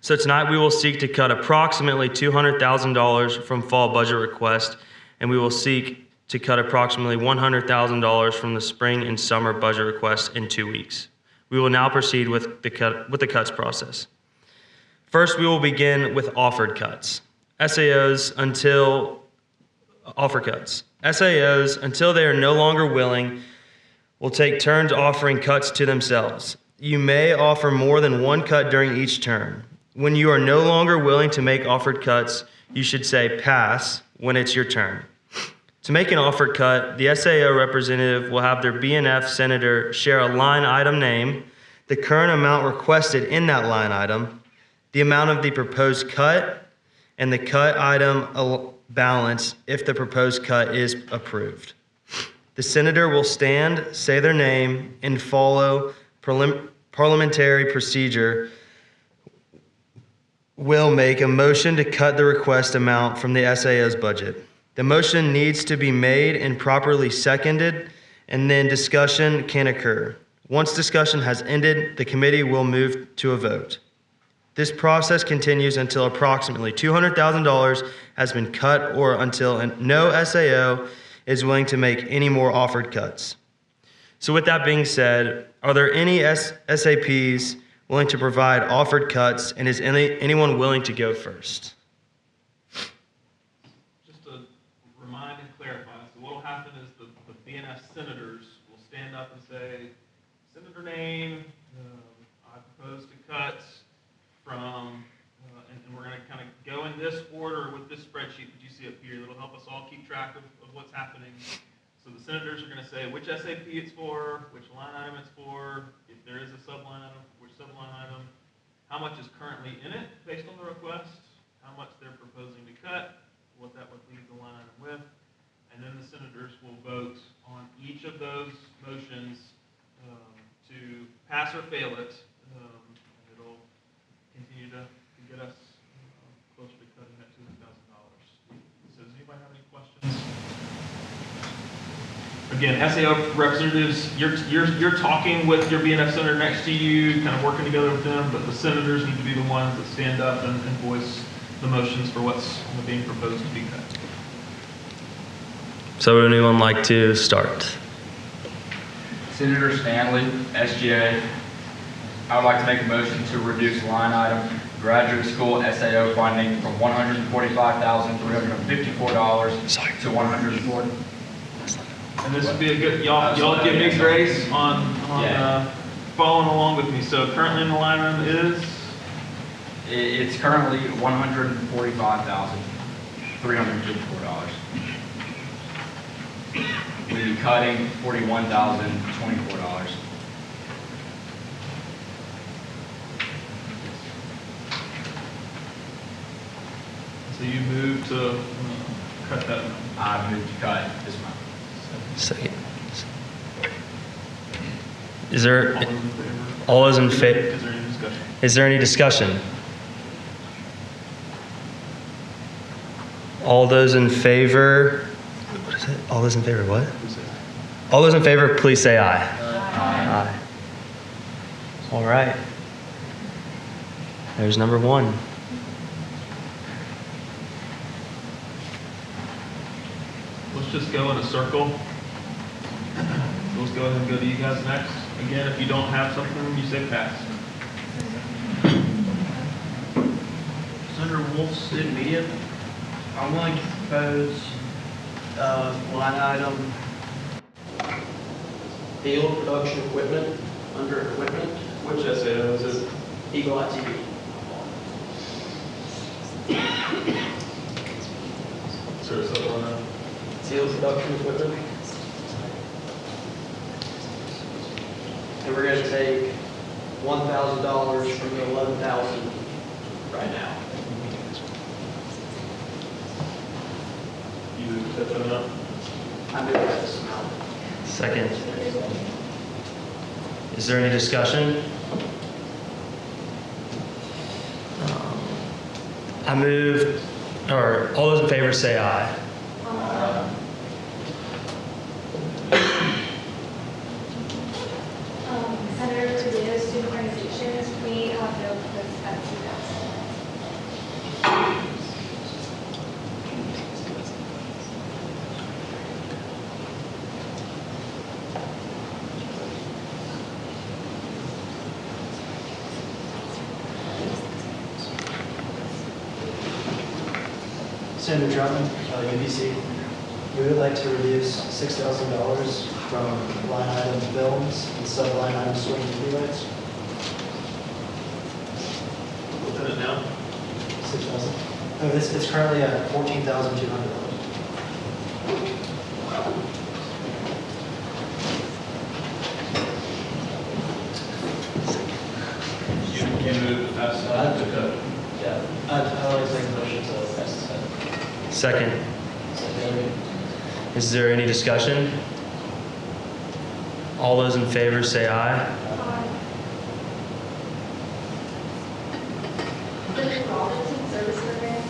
So tonight we will seek to cut approximately $200,000 from fall budget request, and we will seek to cut approximately $100,000 from the spring and summer budget request in 2 weeks. We will now proceed with the cuts process. First, we will begin with offered cuts. SAOs, until they are no longer willing, will take turns offering cuts to themselves. You may offer more than one cut during each term. when you are no longer willing to make offered cuts, you should say pass when it's your turn. To make an offered cut, the SAO representative will have their BNF senator share a line item name, the current amount requested in that line item, the amount of the proposed cut, and the cut item balance if the proposed cut is approved. The senator will stand, say their name, and follow parliamentary procedure will make a motion to cut the request amount from the SAO's budget. The motion needs to be made and properly seconded, and then discussion can occur. Once discussion has ended, the committee will move to a vote. This process continues until approximately $200,000 has been cut or until no SAO is willing to make any more offered cuts. So with that being said, are there any SAPs willing to provide offered cuts, and is anyone willing to go first? Just to remind and clarify, so what will happen is the BNF senators will stand up and say, Senator name, I propose to cut from, and we're going to kind of go in this order with this spreadsheet that you see up here. That'll help us all keep track of what's happening. So the senators are going to say which SAP it's for, which line item it's for, if there is a subline item, which subline item, how much is currently in it based on the request, how much they're proposing to cut, what that would leave the line item with, and then the senators will vote on each of those motions to pass or fail it, and it'll continue to get us closer to cutting that $200,000. So does anybody have any questions? Again, SAO representatives, you're talking with your BNF senator next to you, kind of working together with them, but the senators need to be the ones that stand up and voice the motions for what's being proposed to be cut. So would anyone like to start? Senator Stanley, SGA. I would like to make a motion to reduce line item graduate school SAO funding from $145,354 to $140,000. And this would be a good, y'all give me grace on following along with me. So currently in the line item is? It's currently $145,354. We'd be cutting $41,024. So you move to cut that amount. I moved to cut this month. Second. Is there all those in favor? Is there any discussion? Is there any discussion? All those in favor? What is it? All those in favor? What? All those in favor, please say aye. Aye. All right. There's number one. Let's just go in a circle. Let's go ahead and go to you guys next. Again, if you don't have something, you say pass. Senator Wolf, Student Media. I'm willing to propose line item field production equipment under equipment. Which SAO is it? Eagle Eye TV. Sir, so Field production equipment. And we're going to take $1,000 from the $11,000 right now. you set that up? I'm doing this amount. Second. Is there any discussion? I move, or all those in favor say aye. Senator, for the student organizations, we have no proposed cuts in that. Senator Drummond, UBC. We would like to reduce $6,000 from line item films and sub-line item swing and relays. Lieutenant now? 6,000. Oh, it's currently at $14,200. You move to pass that to cut. Yeah. I'd like to make a motion to pass this item. Second. Second. Is there any discussion? All those in favor say aye. Senator Robinson, Service Program.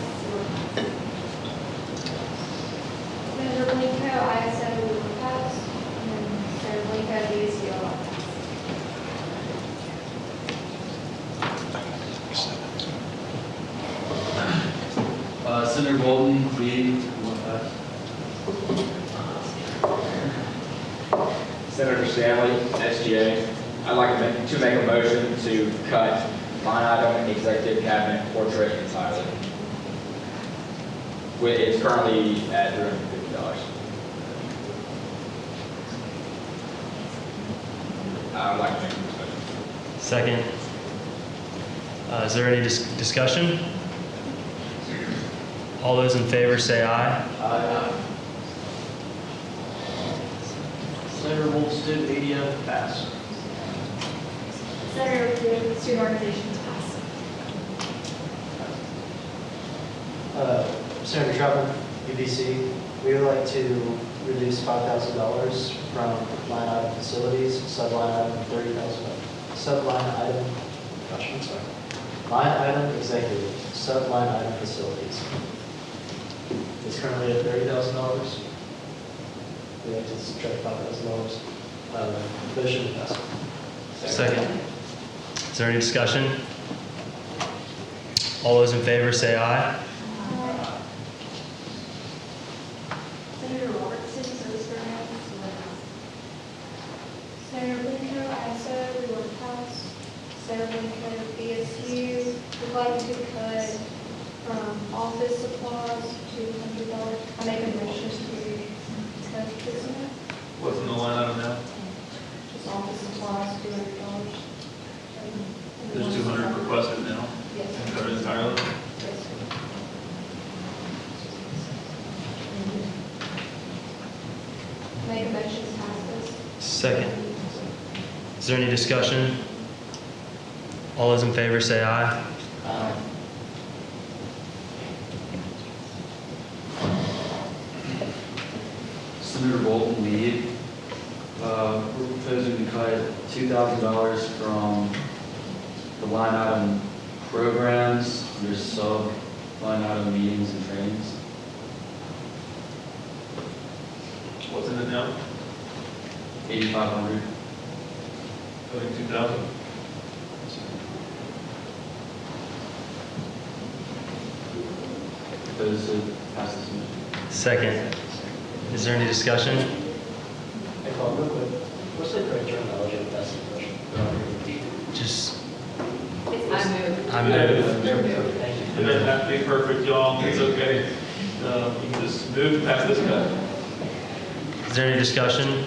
Senator Blanco, ISO will pass. And then Senator Blanco, DSCO will pass. Senator Bolton, lead. Senator Stanley, SGA. I'd like to make a motion to cut line item executive cabinet portrait entirely. It's currently at $350. I'd like to make a motion. Second. Is there any discussion? All those in favor say aye. Aye. Senator Wolf, student media, pass. Senator Blue, student organizations pass. Senator Troutman, UBC, we would like to reduce $5,000 from line item facilities, subline item line item executive, subline item facilities. It's currently at $30,000. We like to subtract $5,000. Motion to pass. Second. Is there any discussion? All those in favor say aye. Senator Robertson, Service Program, will pass. Senator Blanco, ISO will pass. Senator Blanco, BSU, would like to cut from office supplies $200. I make a motion to cut this one. What's in the line item now? Just office supplies, $200. There's 200 requested now. Yes. And covered entirely. Yes. Make a motion to pass this. Second. Is there any discussion? All those in favor say aye. Senator Bolton, lead. We're proposing to cut $2,000 from the line item programs, under sub line item meetings and trainings. What's in it now? 8,500. Cutting 2,000. Propose to pass this motion. Second. Is there any discussion? Hey, Paul, real quick. What's the correct terminology of passing the motion? Just, I move. I move. Thank you. It doesn't have to be perfect, y'all. It's okay. You can just move past this cut. Is there any discussion?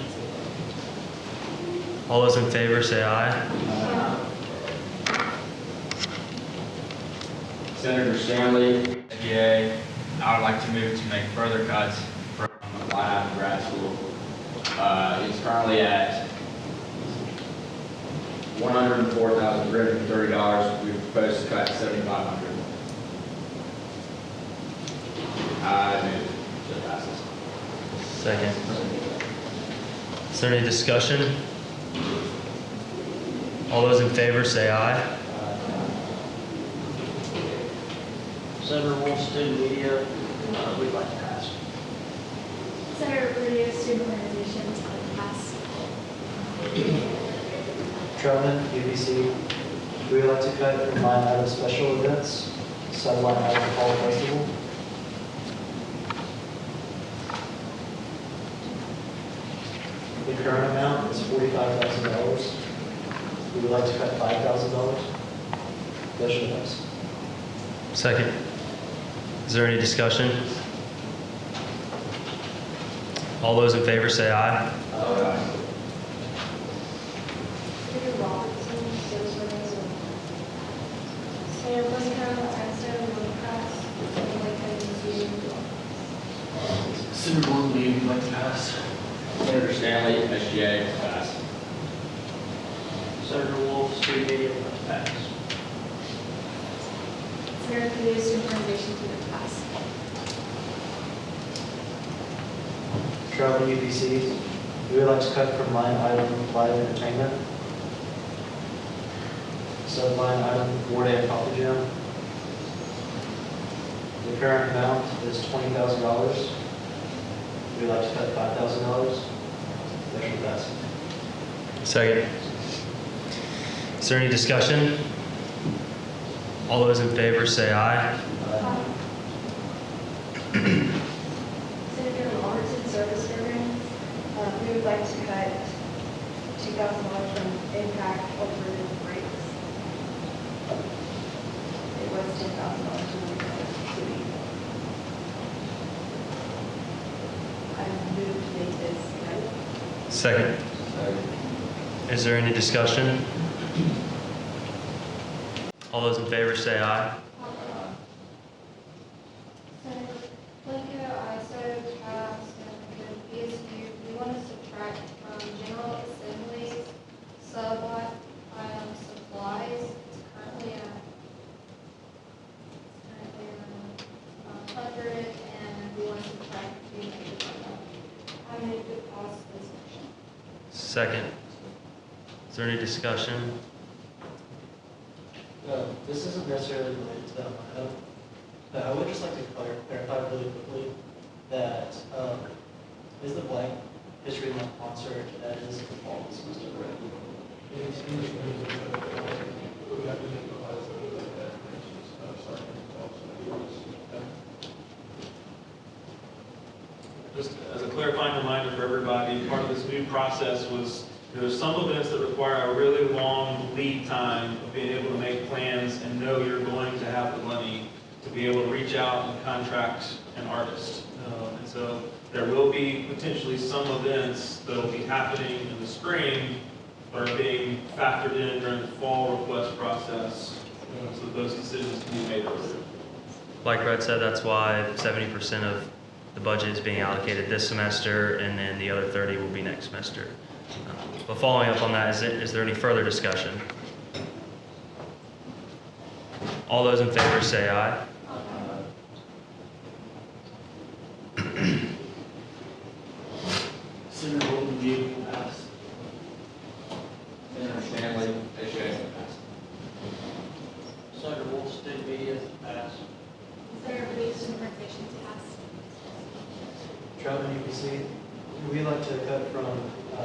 All those in favor say aye. Senator Stanley, SGA. I would like to move to make further cuts from line item grad school. It's currently at $104,330. We propose to cut $7,500. I move to pass this. Second. Is there any discussion? All those in favor say aye. Senator Wolf, student media, we'd like to pass. Senator Brudio, student organizations will pass. Troutman, UBC, we would like to cut from line item special events, subline item fall festival. The current amount is $45,000. We would like to cut $5,000. Motion to pass. Second. Is there any discussion? All those in favor say aye. Senator Robinson, Service Program, will pass. Senator Blanco, Senator Gordon Lee would like to pass. Senator Stanley, SGA, pass. Senator Wolf, student media would like to pass. Senator Purdue, student organizations would like to pass. Travel UPCs, we would like to cut from line item live entertainment. Sub-line item 4-day coffee gym. The current amount is $20,000. We would like to cut $5,000. Motion passes. Second. Is there any discussion? All those in favor say aye. Senator Robertson, service programs, we would like to cut $2,000 from impact alternative rates. It was $10,000 when we cut it to be. I move to make this right. Second. Is there any discussion? All those in favor say aye. Senator Blanco, ISO, CAS, and BSU, we want to subtract from general assemblies, sub-line item supplies. It's currently at 100, and we want to subtract $200. I move to pass this motion. Second. Is there any discussion? This isn't necessarily related to that line item, but I would just like to clarify really quickly that is the Black History Month concert that is in the fall this semester, Just as a clarifying reminder for everybody, part of this new process was there's some events that require a really long lead time of being able to make plans and know you're going to have the money to be able to reach out and contract an artist. And so there will be potentially some events that will be happening in the spring that are being factored in during the fall request process, so those decisions can be made earlier. Like Brett said, that's why 70% of the budget is being allocated this semester, and then the other 30 will be next semester. But following up on that, is there any further discussion? All those in favor say aye. Senator Gordon Lee will pass. Senator Stanley, SGA, pass. Senator Wolf, student media pass. Senator Purdue, student organizations pass. Travel UPC, we'd like to cut from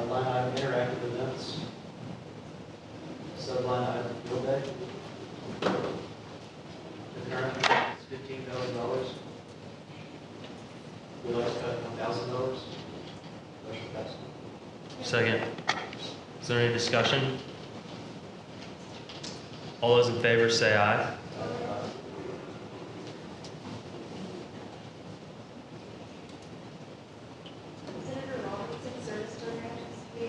line item interactive events, sub-line item field day. The current amount is $15,000. We'd like to cut $1,000. Motion passes. Second. Is there any discussion? All those in favor say aye. Senator Robertson, service programs, we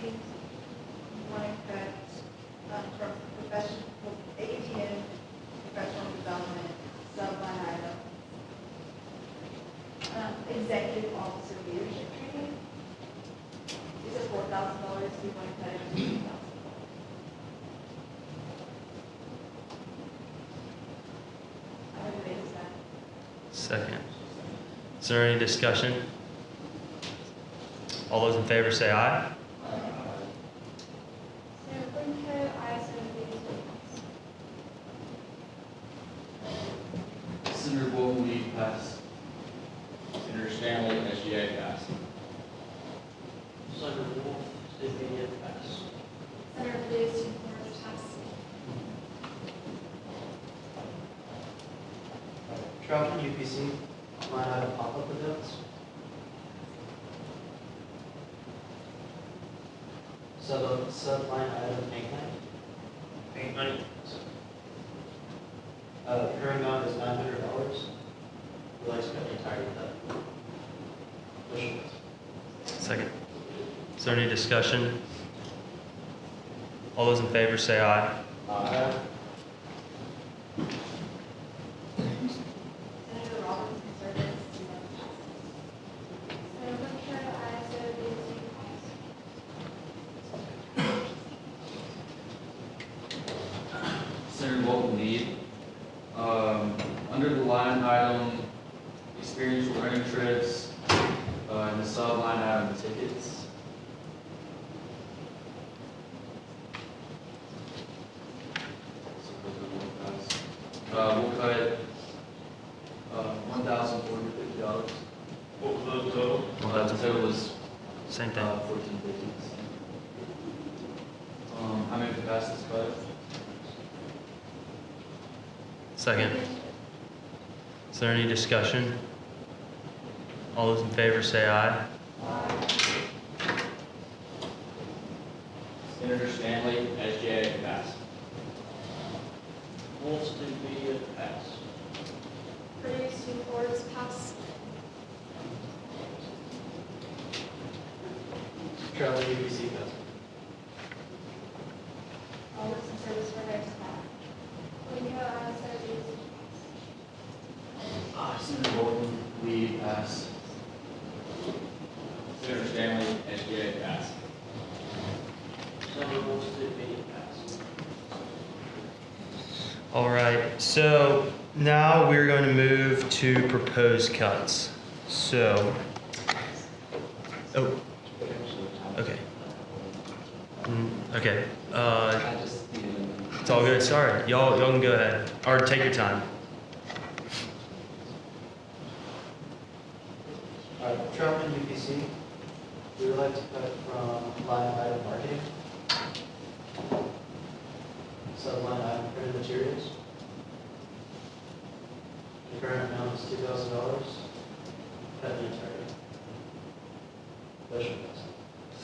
want to cut from professional, ATM, professional development, sub-line item. Executive officer leadership training. These are $4,000, we want to cut it to $2,000. I would raise that. Second. Is there any discussion? All those in favor say aye. Senator Blanco, ISO, BSU. Senator Gordon Lee pass. Senator Stanley, SGA, pass. Senator Wolf, student media pass. Senator Purdue, student board pass. Travel UPC, line item pop-up events. Sub-line item paint night. Paint night. Current amount is $900. We'd like to cut the entirety of that. Motion passes. Second. Is there any discussion? All those in favor say aye. Senator Robertson, service, Bolton, lead. Under the line item, experiential learning trips, and the sub-line item, tickets. We'll cut $1,450. What was the total? The total was Same thing. 1450. I move to pass this budget. Second. Is there any discussion? All those in favor say aye. Senator Stanley, SGA, pass. Woolston Media, pass. Purdue Student Boards, pass. Travel UBC, pass. Alderson Service Providers, pass. Blinko, ISO, BSU, Senator Bolton, lead, pass. Senator Stanley, SGA, pass. Senator Woolston Media, pass. All right, so now we're going to move to proposed cuts. So, okay. Okay, it's all good, sorry. Y'all can go ahead, or take your time. Travel UBC, we would like to cut from line item marketing. Sub-line item printed materials. The current amount is $2,000. Cut the entirety. Motion passed.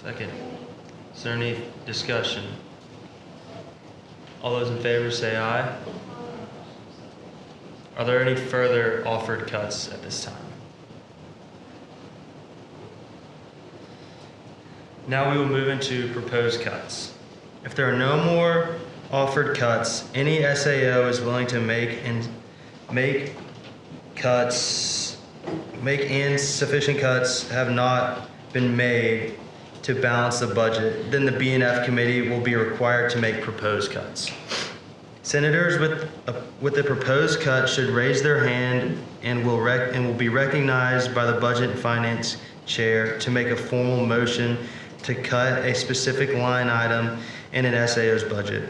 Second. Is there any discussion? All those in favor say aye. Are there any further offered cuts at this time? Now we will move into proposed cuts. If there are no more offered cuts, any SAO is willing to make insufficient cuts have not been made to balance the budget, then the B&F committee will be required to make proposed cuts. Senators with the proposed cut should raise their hand and will be recognized by the Budget and Finance Chair to make a formal motion to cut a specific line item in an SAO's budget.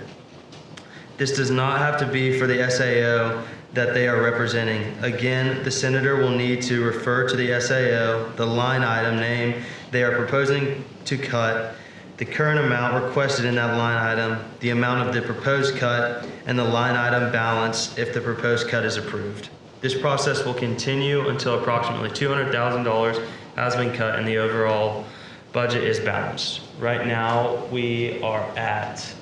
This does not have to be for the SAO that they are representing. Again, the senator will need to refer to the SAO, the line item name they are proposing to cut, the current amount requested in that line item, the amount of the proposed cut, and the line item balance if the proposed cut is approved. This process will continue until approximately $200,000 has been cut and the overall budget is balanced. Right now, we are at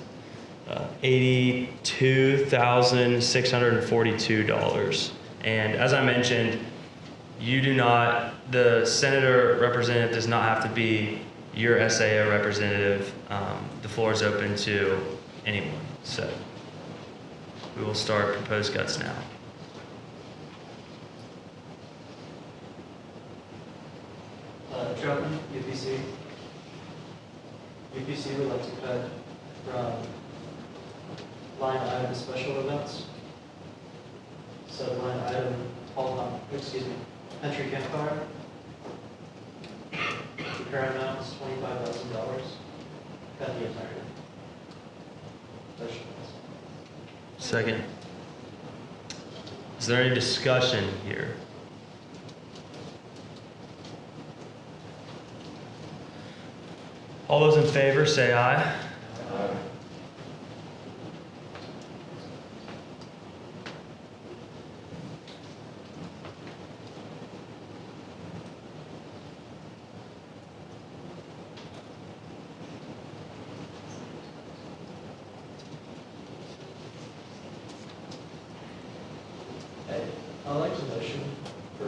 $82,642. And as I mentioned, the senator representative does not have to be your SAO representative. The floor is open to anyone. So we will start proposed cuts now. Troutman, UPC. UPC would like to cut from line item special events. So line item, entry campfire. The current amount is $25,000. Cut the entirety. Motion passed. Second. Is there any discussion here? All those in favor say aye. Aye. I'd like to motion for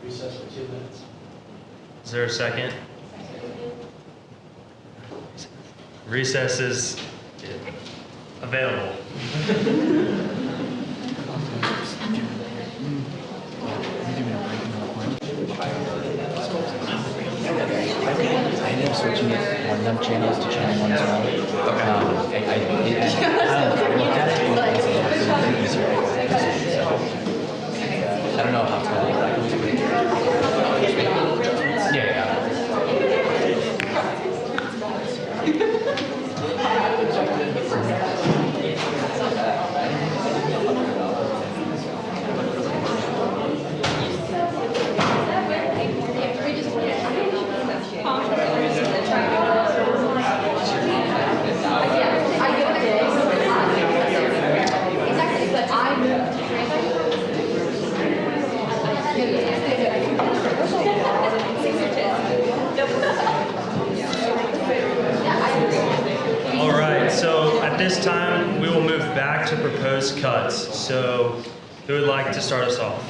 recess for 2 minutes. Is there a second? Recess is available. I ended up switching one of them channels to channel 1 as well. I don't know. right, so at this time, we will move back to proposed cuts. So who would like to start us off?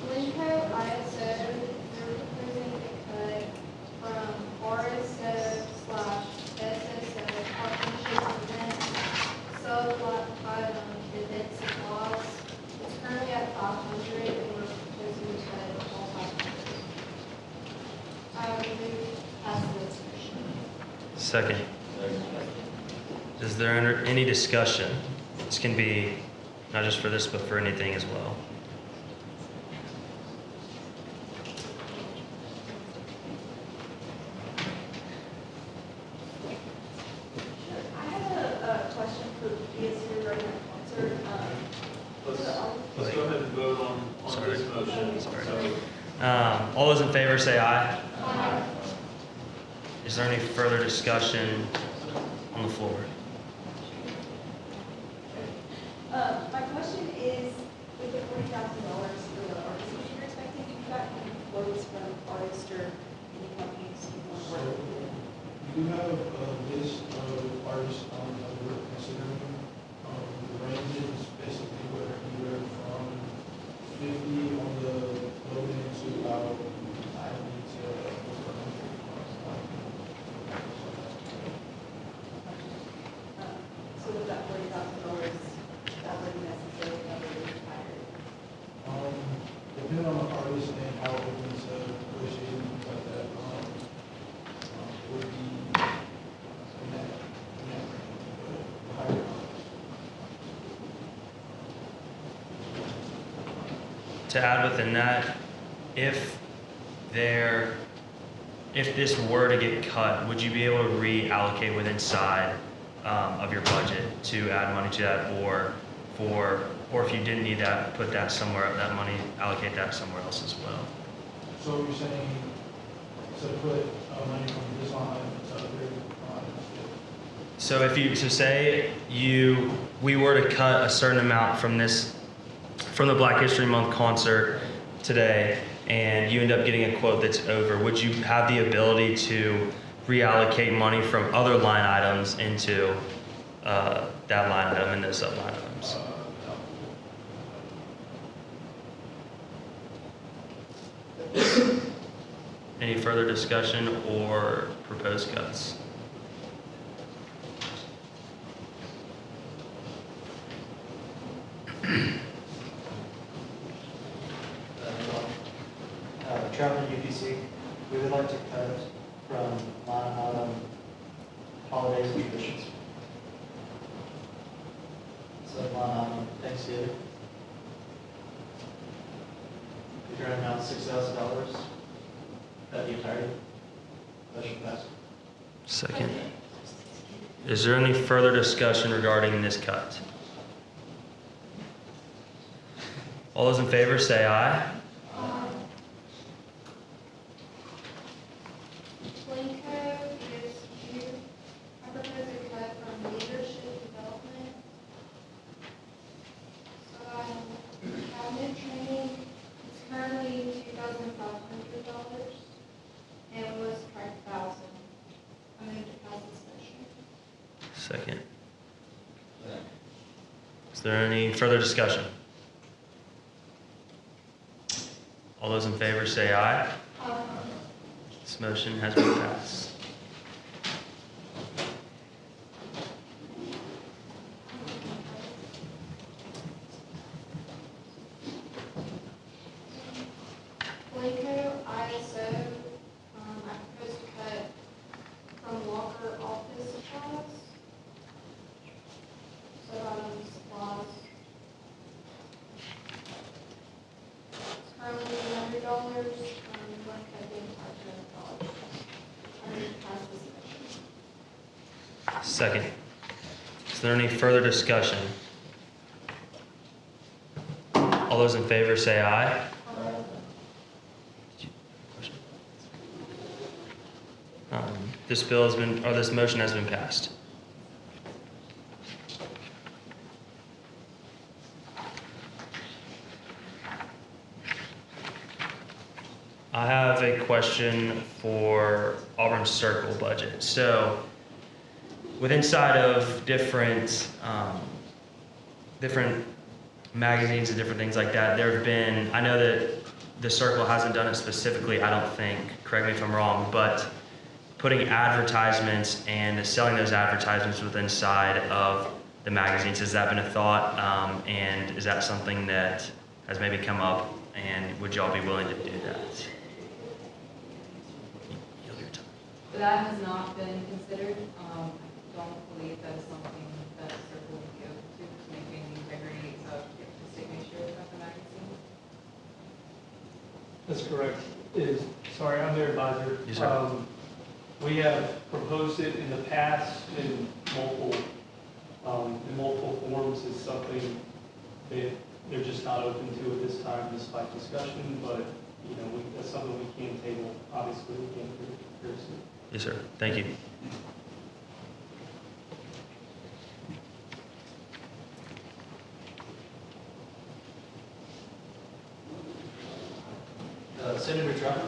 Linco ISO, they're proposing a cut from RSO/SSO partnership events, sub-block item event supplies. It's currently at 500 and we're proposing to cut all 500. I would move as this motion. Second. Is there any discussion? This can be not just for this, but for anything as well. I have a question for BSU regarding the concert. Let's go ahead and vote on this motion. Sorry. All those in favor say aye. Is there any further discussion on the floor? My question is, with the $40,000 for the artists, if you're expecting, if you got any quotes from artists or any companies you want to work with? We do have a list of artists that we're considering. The range is basically anywhere from 50 on the low end to about 90 to 400. So with that $40,000, that wouldn't necessarily cover the entire. Depending on the artist and how open to negotiating things like that, would be in that range, but higher. To add within that, if this were to get cut, would you be able to reallocate within inside of your budget to add money to that, or if you didn't need that, put that somewhere, that money, allocate that somewhere else as well? So you're saying to put money from this line to other lines? So say we were to cut a certain amount from the Black History Month concert today, and you end up getting a quote that's over, would you have the ability to reallocate money from other line items into that line item and those sub-line items? Any further discussion or proposed cuts? Traveling UPC, we would like to cut from line item holidays and traditions. So line item Thanksgiving. The grand amount $6,000 at the entirety. That should pass. Second. Is there any further discussion regarding this cut? All those in favor say aye. Linco, BSU, I propose a cut from leadership development. So cabinet training, it's currently $2,500 and was tracked 1,000. I move to pass this motion. Second. Is there any further discussion? All those in favor say aye. This motion has been passed. Linco, ISO, I propose to cut from Walker office supplies. So supplies. It's currently $100, we're going to cut the entire $200. I move to pass this motion. Second. Is there any further discussion? All those in favor say aye. This motion has been passed. I have a question for Auburn Circle budget. So, with inside of different magazines and different things like that, there have been, I know that the Circle hasn't done it specifically, I don't think, correct me if I'm wrong, but putting advertisements and selling those advertisements with inside of the magazines, has that been a thought? And is that something that has maybe come up, and would y'all be willing to do that? That has not been considered. I don't believe that is something that Circle would be able to maintain the integrity of the signature of the magazine. That's correct. Sorry, I'm their advisor. Yes, sir. We have proposed it in the past in multiple forms. It's something that they're just not open to at this time despite discussion, but that's something we can table. Obviously, we can very soon. Yes, sir. Thank you. Senator Trump,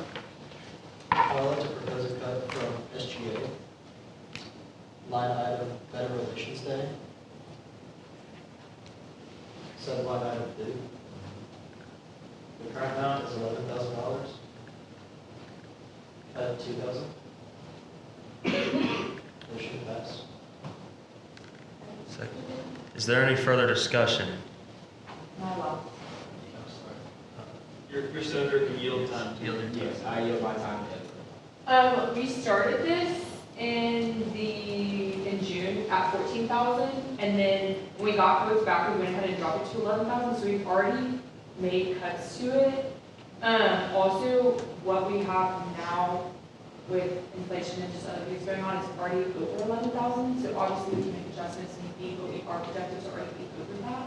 I'd like to propose a cut from SGA, line item Better Relations Day. Set line item B. The current amount is $11,000. Cut $2,000. Motion passed. Second. Is there any further discussion? Your senator can yield time. Yes, I yield my time. We started this in June at 14,000, and then when we got votes back, we went ahead and dropped it to 11,000. So we've already made cuts to it. Also, what we have now with inflation and just other things going on is already over 11,000. So obviously we can make adjustments if need be, but we are projected to already be over that.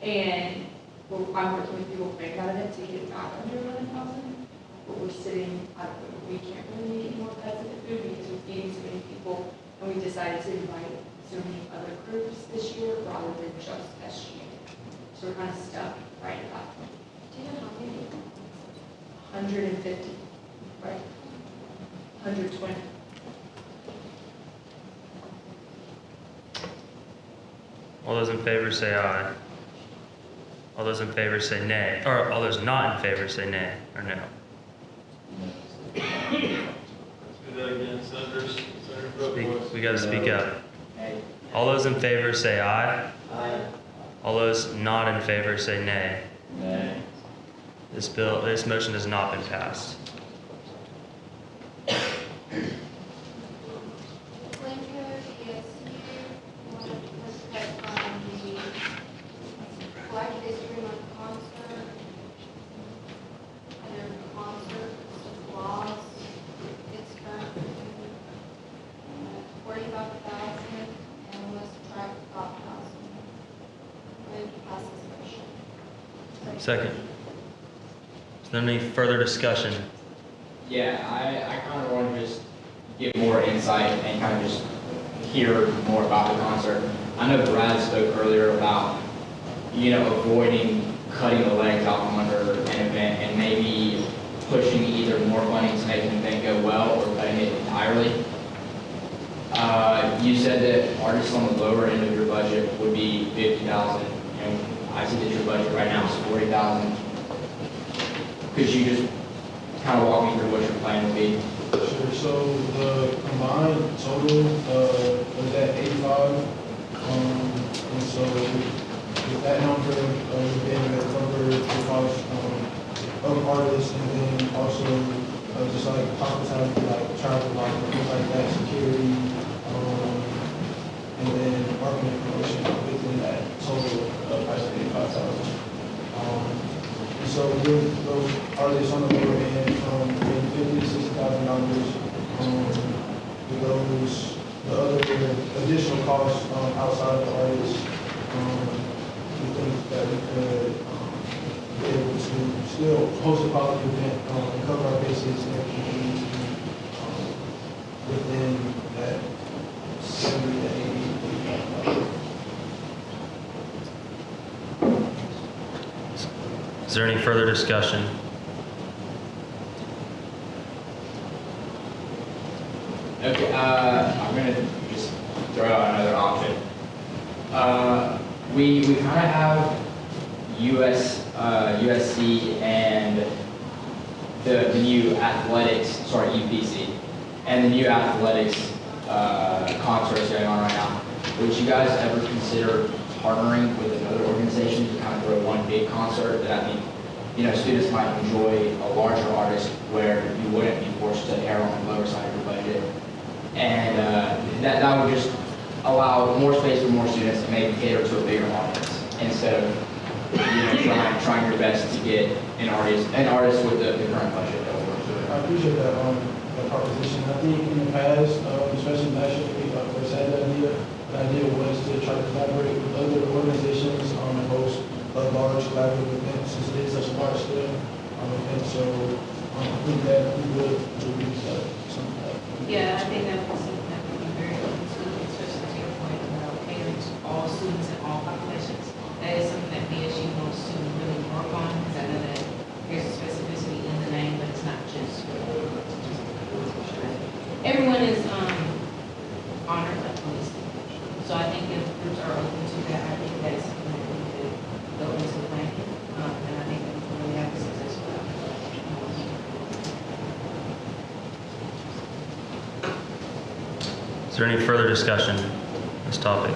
And I'm working with people bank out of it to get it back under 11,000. But we're sitting at a point where we can't really make any more cuts of the food because we're feeding so many people. And we decided to invite so many other groups this year rather than just SGA. So we're kind of stuck right at that point. Do you know how many? 150, right? 120. All those in favor say aye. All those in favor say nay. Or all those not in favor say nay or no. Let's do that again, senators. We got to speak up. All those in favor say aye. Aye. All those not in favor say nay. Nay. This motion has not been passed. Black History Month concert, and their concert supplies, it's currently $45,000, and let's subtract $5,000. Move to pass this motion. Second. Is there any further discussion? Yeah, I kind of want to just get more insight and kind of just hear more about the concert. I know Brad spoke earlier about, avoiding cutting the legs out from under an event and maybe pushing either more funding to make an event go well or cutting it entirely. You said that artists on the lower end of your budget would be $50,000, and I see that your budget right now is $40,000. Could you just kind of walk me through what your plan would be? Sure. So the combined total was at 85. And so with that number, we've been able to cover the cost of artists, and then also just like hospitality, like travel, like things like that, security, and then marketing and promotion within that total price of 85,000. And so with those artists on the lower end, from $50,000 to $60,000, with those, the other additional costs outside of the artists, we think that we could be able to still host a quality event and cover our bases and everything we need to do within that 70 to 80. Is there any further discussion? Okay, I'm gonna just throw out another option. We kind of have USC and the new UPC, and the new athletics concerts going on right now. Would you guys ever consider partnering with another organization to kind of throw one big concert that I think, students might enjoy a larger artist where you wouldn't be forced to err on the lower side of your budget, and that would just allow more space for more students and maybe cater to a bigger audience instead of trying your best to get an artist with the current budget that we're doing. I appreciate that proposition. I think in the past, especially last year, we first had the idea. The idea was to try to collaborate with other organizations and host large collaborative events since it is such a large scale event. So I think that we would do something like that. Yeah, I think that would be something that would be very open to, especially to your point about catering to all students and all populations. That is something that BSU wants to really work on, because I know that there's a specificity in the name, but it's not just for everyone is honored like police. So I think if groups are open to that, I think that is something that we could go into planning, and I think that we can really have a successful outcome. Is there any further discussion on this topic?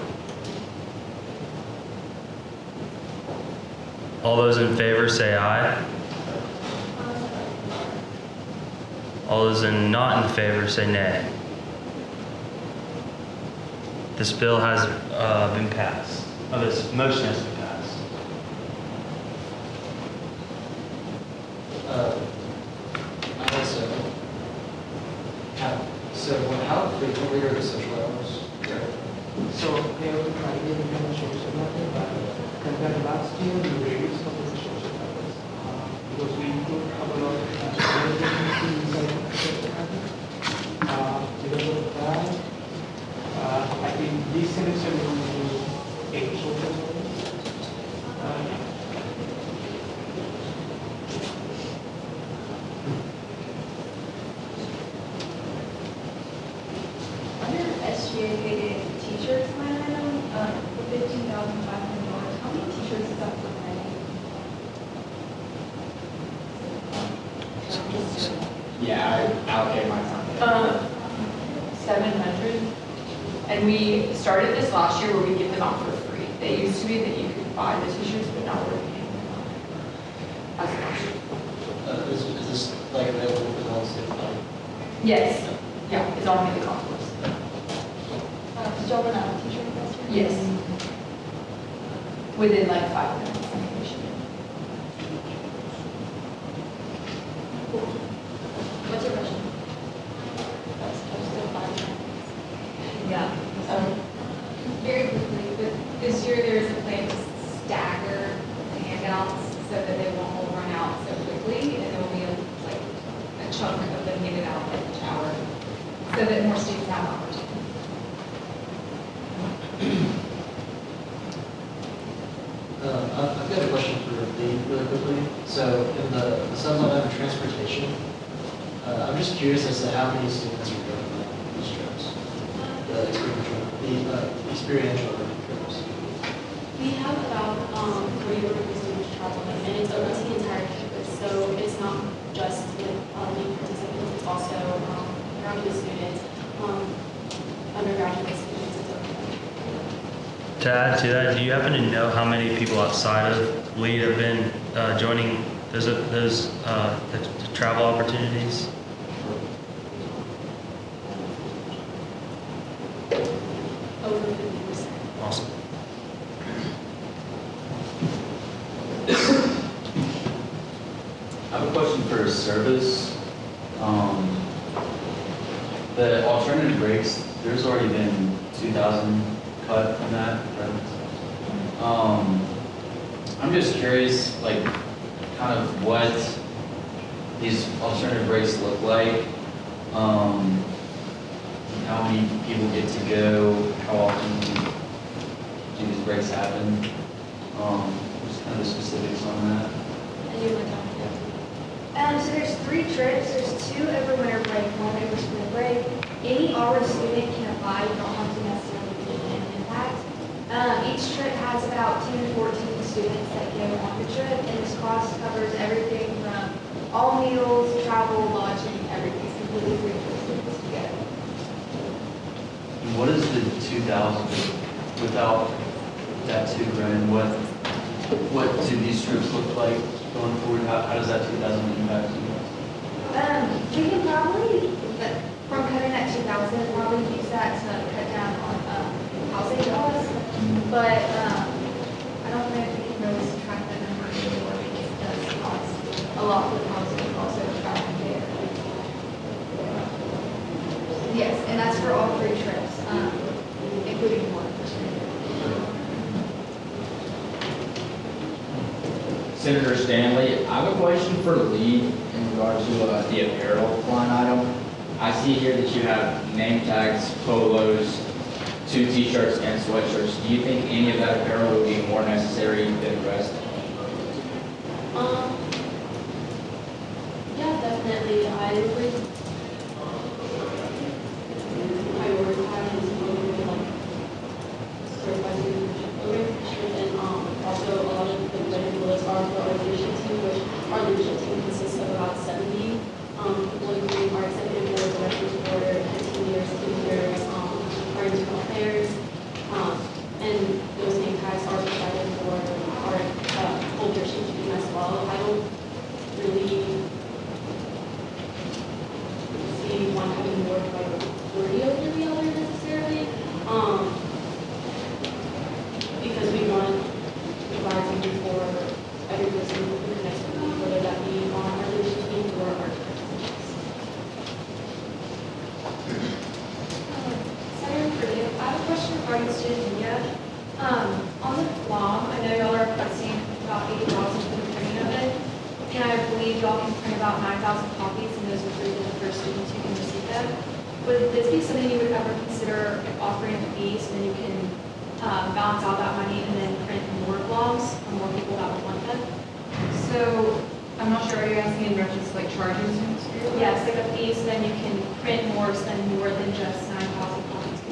All those in favor say aye. All those not in favor say nay. This bill has been passed. This motion has been passed. How frequently are the social hours? So every Friday we have a social hour, but compared to last year, we reduced the social hours because we took a couple of organizations inside the social hours. Because of that, I think this semester we will do 8 social hours. Under SGA t-shirts line item, for $15,500, how many t-shirts is that for planning? Yeah, I allocate my time. 700. And we started this last year where we give them out for free. They used to be that you could buy the t-shirts, but now we're paying them as an option. Is this like available for the whole state? Yes. Yeah, it's on the concourse. Did y'all run out of t-shirt last year? Yes. Within like 5 minutes. What's your question? Yeah, very quickly, but this year there is a plan to stagger the handouts so that they won't all run out so quickly, and there will be a chunk of them handed out at each hour, so that more students have opportunity. I've got a question for Lee really quickly. So in the subline of transportation, I'm just curious as to how many students are going on these trips, the experiential learning trips. We have about 40 students traveling, and it's open to the entire campus. So it's not just with lead participants, it's also graduate students, undergraduate students, and so forth. To add to that, do you happen to know how many people outside of LEAD have been joining those the travel opportunities? Over 50%. Awesome. I have a question for service. The alternative breaks, there's already been 2,000 cut from that, right? I'm just curious, like, kind of what these alternative breaks look like. How many people get to go? How often do these breaks happen? Just kind of the specifics on that. And you went down So there's 3 trips. There's 2 over winter break, 1 over spring break. Any Auburn student can apply. You don't have to necessarily be in impact. Each trip has about 10 to 14 students that go on the trip, and this cost covers everything from all meals, travel, lodging, everything. It's completely free for students to go. What is the 2,000 without that $2 grand? What do these trips look like going forward? How does that 2,000 impact you guys? We can probably, from cutting that 2,000, probably use that to cut down on housing costs. But I don't know if we can really subtract that number anymore because it does cost a lot for the housing costs over traveling there. Yes, and that's for all 3 trips, including one. Senator Stanley, I have a question for the lead in regards to the apparel line item. I see here that you have name tags, polos, 2 t-shirts and sweatshirts. Do you think any of that apparel would be more necessary than the rest? Yeah, definitely. I would prioritize certified leadership program, and also a lot of the better bullets are for our leadership team, which our leadership team consists of about 70 people, including our executive board, directors board, and team leaders, our internal affairs, and those name tags are provided for our whole leadership team as well. I don't really see one having more priority over the other necessarily, because we want to provide something for every person who connects with them, whether that be on our leadership team or our Senator Purdue, I have a question regarding student media. On the FLOM, I know y'all are requesting about 80,000 for the printing of it, and I believe y'all can print about 9,000 copies, and those are free to the first students who can receive them. Would this be something you would ever consider offering a fee, so then you can balance out that money and then print more blogs for more people that would want them? So, I'm not sure, are you asking in reference to like charging students for your? Yes, like a fee, so then you can print more, spend more than just 9,000 copies.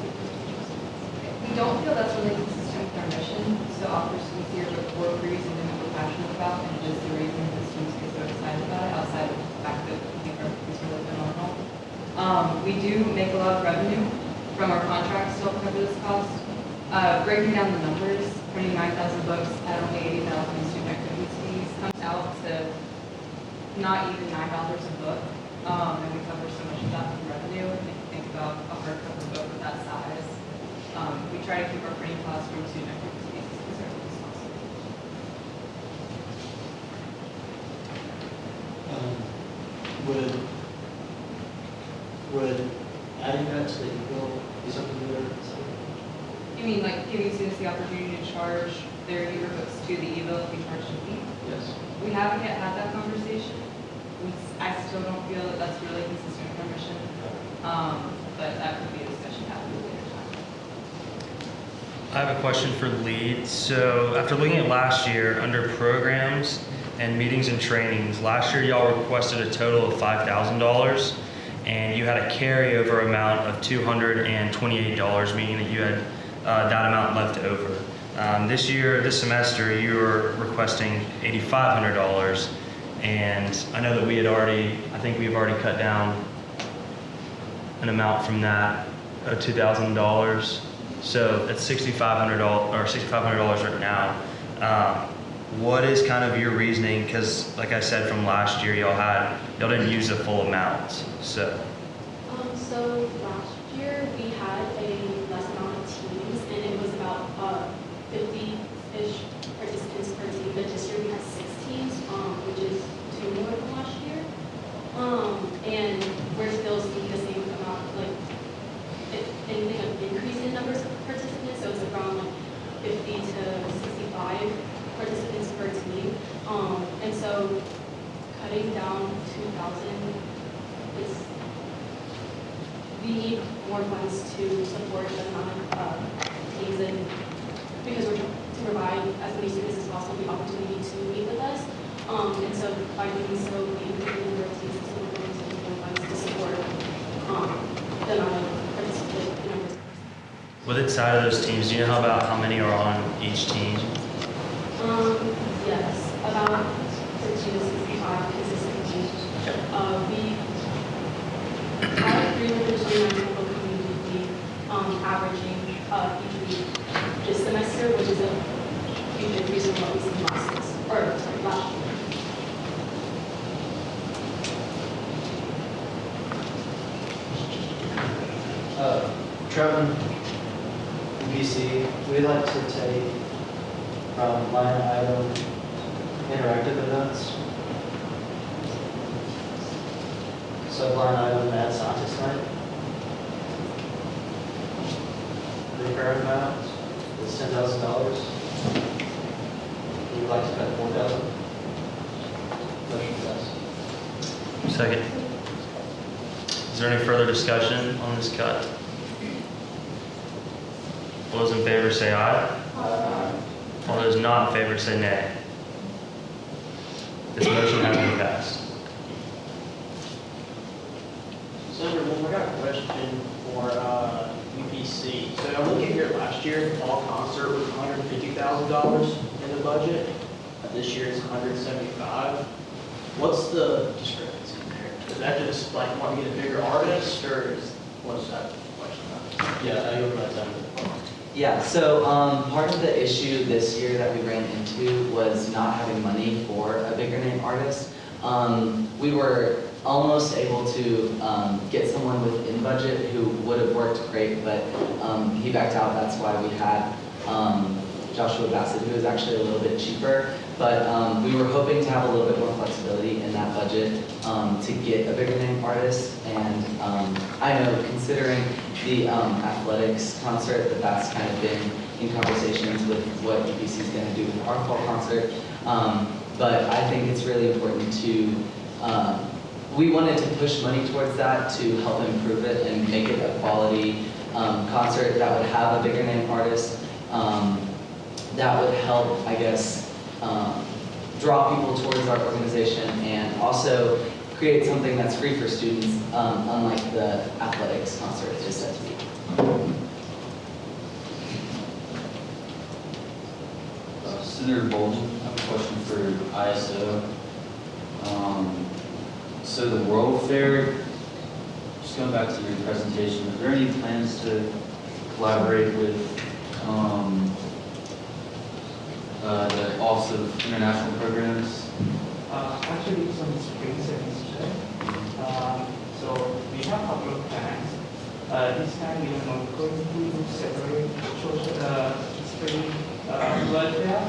We don't feel that's really consistent with our mission to offer students here the core reason that we're passionate about, and just the reason that students get so excited about it, outside of the fact that we think our is really phenomenal. We do make a lot of revenue from our contracts to help cover this cost. Breaking down the numbers, printing 9,000 books at only 80,000 in student activities fees comes out to not even $9 a book, and we cover so much of that from revenue. And if you think about a hardcover book of that size, we try to keep our printing costs from student activities fees as conservative as possible. Would adding that to the e-bill be something you would ever consider? You mean like giving students the opportunity to charge their yearbooks to the e-bill if we charge a fee? Yes. We haven't yet had that conversation. I still don't feel that that's really consistent with our mission, but that could be a discussion happening later time. I have a question for the lead. So after looking at last year, under programs and meetings and trainings, last year y'all requested a total of $5,000, and you had a carryover amount of $228, meaning that you had that amount left over. This semester, you were requesting $8,500, and I know that I think we've already cut down an amount from that of $2,000. So it's $6,500 or $6,500 right now. What is kind of your reasoning? Because like I said, from last year, y'all didn't use the full amount. So last year we had a less amount of teams, and it was about 50-ish participants per team. But this year we had 6 teams, which is 2 more than last year. And we're still seeing the same amount, like if anything, an increase in numbers of participants. So it's around like 50 to 65 participants per team. And so cutting down 2,000 is, we need more funds to support the amount of teams, and because we're trying to provide as many students as possible the opportunity to meet with us. And so by doing so, we increase the number of teams, and so we're going to need more funds to support the amount of With inside of those teams, do you know about how many are on each team? Yes, about 60 to 65 consistently. We have 329 total community league, averaging each week this semester, which is a huge increase from what we seen last year. Trevin, BC, we'd like to take from line item interactive events. Subline item mad scientist night. The current amount is $10,000. We'd like to cut $4,000. Motion passed. Second. Is there any further discussion on this cut? All those in favor say aye. Aye. All those not in favor say nay. This motion has been passed. Senator Wolf, I got a question for UPC. So I'm looking here last year, the fall concert was $150,000 in the budget. This year it's $175,000. What's the discrepancy there? Is that just like wanting to get a bigger artist, or what's that question? Yeah, I open that time. Yeah, so part of the issue this year that we ran into was not having money for a bigger name artist. We were almost able to get someone within budget who would have worked great, but he backed out. That's why we had Joshua Bassett, who is actually a little bit cheaper. But we were hoping to have a little bit more flexibility in that budget to get a bigger name artist. And I know, considering the athletics concert, that's kind of been in conversations with what UBC is going to do with our fall concert. But I think it's really important to, we wanted to push money towards that to help improve it and make it a quality concert that would have a bigger name artist. That would help, I guess, draw people towards our organization and also create something that's free for students, unlike the athletics concert is set to be. Senator Bolden, I have a question for ISO. So the World Fair, just going back to your presentation, are there any plans to collaborate with the Office of International Programs? Actually, it's on the spring semester. So we have a couple of plans. This time we are not going to separate spring World Fair.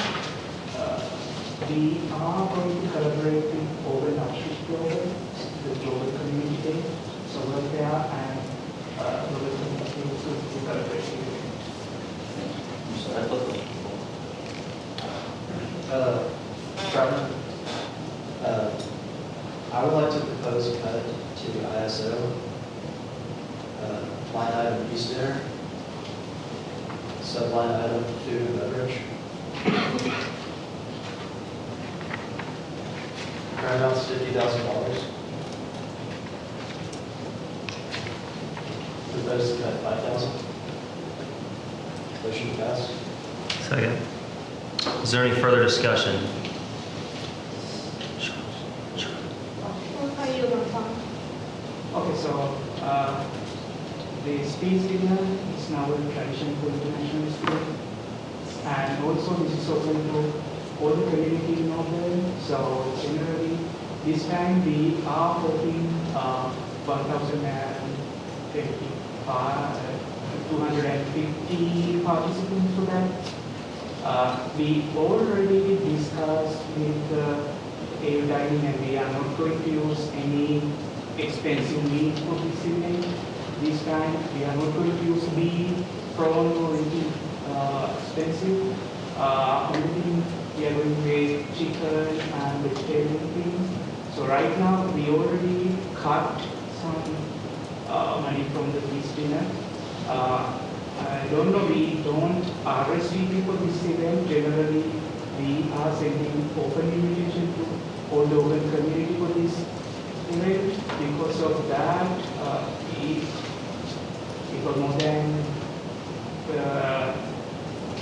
We are going to collaborate with Auburn Global, the Global Community Day. So World Fair and Global Community Day will collaborate with. I would like to propose a cut to the ISO line item Peace Dinner, subline item food and beverage. Current amount's $50,000. Propose to cut $5,000. Motion passed. Second. Is there any further discussion? Okay, so the space dinner is now a tradition for international students, and also this is open to all the community in Auburn. So generally, this time we are hoping 250 participants for that. We already discussed with AU Dining, and we are not going to use any expensive meat for this event. This time we are not going to use beef, prawn or anything expensive. Only thing we are going to make chicken and vegetarian things. So right now we already cut some money from the feast dinner. I don't know, we don't RSVP for this event. Generally, we are sending open invitation to all the open community for this event. Because of that, we got more than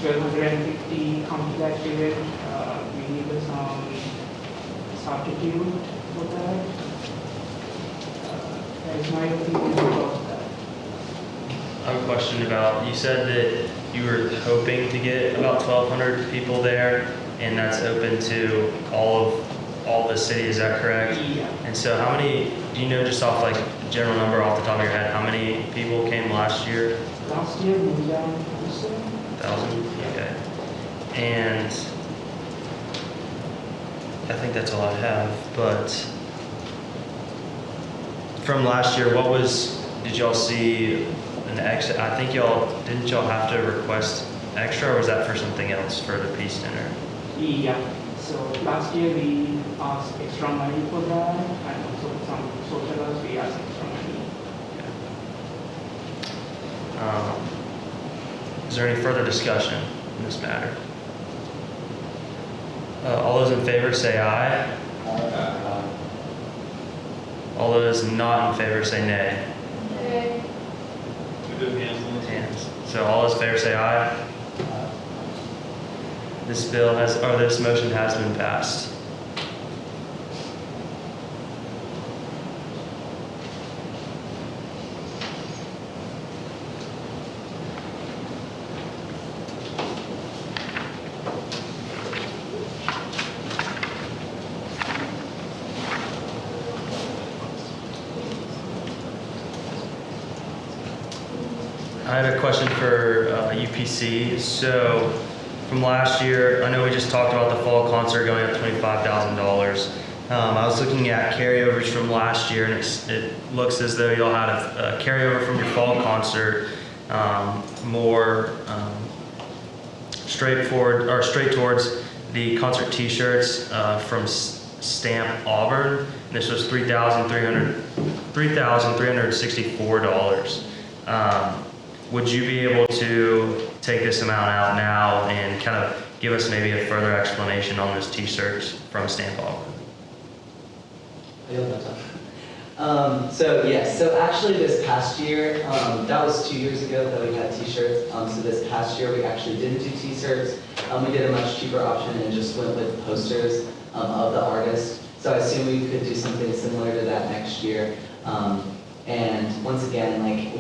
1,250 complex event. We need some substitute for that. That is my opinion about that. I have a question about, you said that you were hoping to get about 1,200 people there, and that's open to all the city, is that correct? Yeah. And so how many, do you know just off like the general number off the top of your head, how many people came last year? Last year, we were down 1,000. 1,000? Okay. And I think that's all I have, but from last year, did y'all see an extra, I think didn't y'all have to request extra, or was that for something else for the Peace Dinner? Yeah. So last year we asked extra money for that, and also some socials we asked extra money. Is there any further discussion in this matter? All those in favor say aye. Aye. All those not in favor say nay. Okay. We do hands on this. Hands. So all those in favor say aye. This motion has been passed. I had a question for UPC. So from last year, I know we just talked about the fall concert going up $25,000. I was looking at carryovers from last year, and it looks as though y'all had a carryover from your fall concert, more straight towards the concert T-shirts from Stamp Auburn. And this was $3,364. Would you be able to take this amount out now and kind of give us maybe a further explanation on those T-shirts from Stamp Auburn? So yes, so actually this past year, that was 2 years ago that we had T-shirts. So this past year we actually didn't do T-shirts. We did a much cheaper option and just went with posters of the artist. So I assume we could do something similar to that next year. And once again, like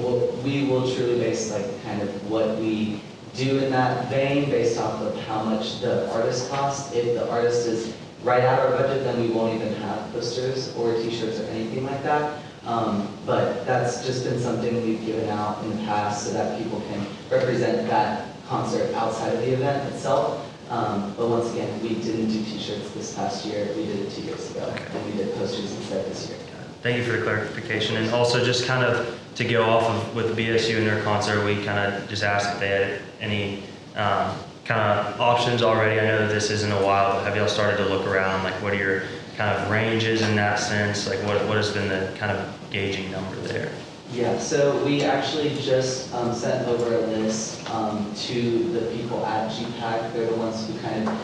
we will truly base like kind of what we do in that vein based off of how much the artist costs. If the artist is right out of our budget, then we won't even have posters or T-shirts or anything like that. But that's just been something we've given out in the past so that people can represent that concert outside of the event itself. But once again, we didn't do T-shirts this past year. We did it 2 years ago, and we did posters instead this year. Thank you for the clarification. And also just kind of to go off of with BSU and their concert, we kind of just asked if they had any kind of options already. I know that this isn't a while, but have y'all started to look around? Like what are your kind of ranges in that sense? Like what has been the kind of gauging number there? Yeah, so we actually just sent over a list to the people at GPAC. They're the ones who kind of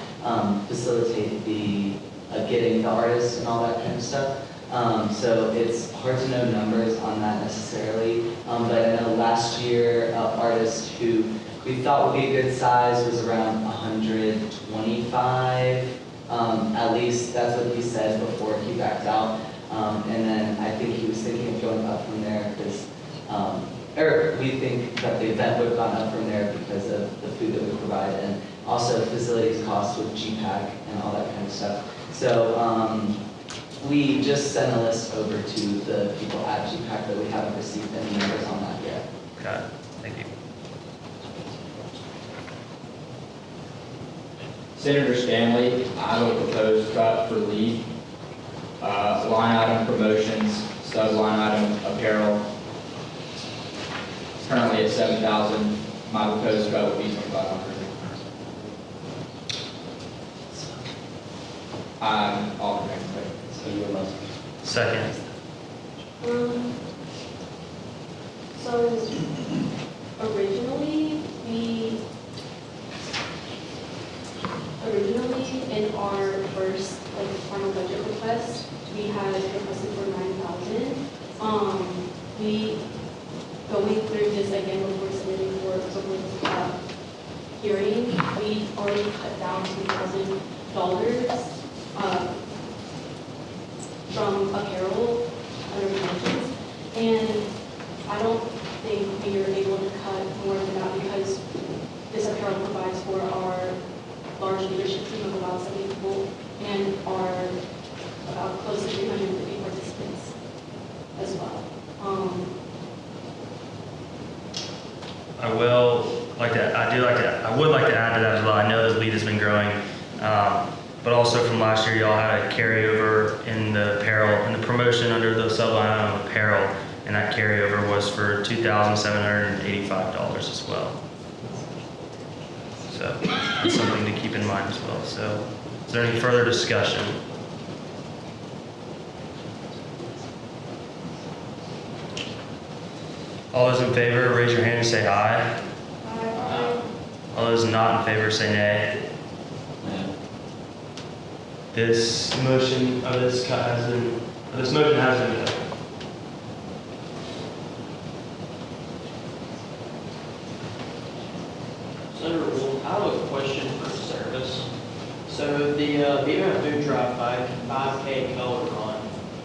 facilitate the getting the artists and all that kind of stuff. So it's hard to know numbers on that necessarily, but I know last year artist who we thought would be a good size was around 125. At least that's what he said before he backed out. And then I think he was thinking of going up from there because, or we think that the event would have gone up from there because of the food that we provide and also facilities costs with GPAC and all that kind of stuff. So we just sent a list over to the people at GPAC, but we haven't received any numbers on that yet. Got it. Thank you. Senator Stanley, I will propose cut for lead. Line item promotions, sub-line item apparel. It's currently at 7,000. My proposed cut would be 2,500. All next week. So you will Second. So originally in our first final budget request, we had requested for 9,000. We going through this again before submitting for hearing, we already cut down $2,000 from apparel under promotions. And I don't think we are able to cut more than that because this apparel provides for our large leadership team of about 70 people and our about close to 350 participants as well. I would like to add to that as well. I know this lead has been growing, but also from last year, y'all had a carryover in the apparel, in the promotion under the subline item of apparel, and that carryover was for $2,785 as well. So that's something to keep in mind as well. So is there any further discussion? All those in favor, raise your hand and say aye. Aye. All those not in favor, say nay. This motion has been carried. Senator Wool, I have a question for service. So the BMF Food Drive 5K color run,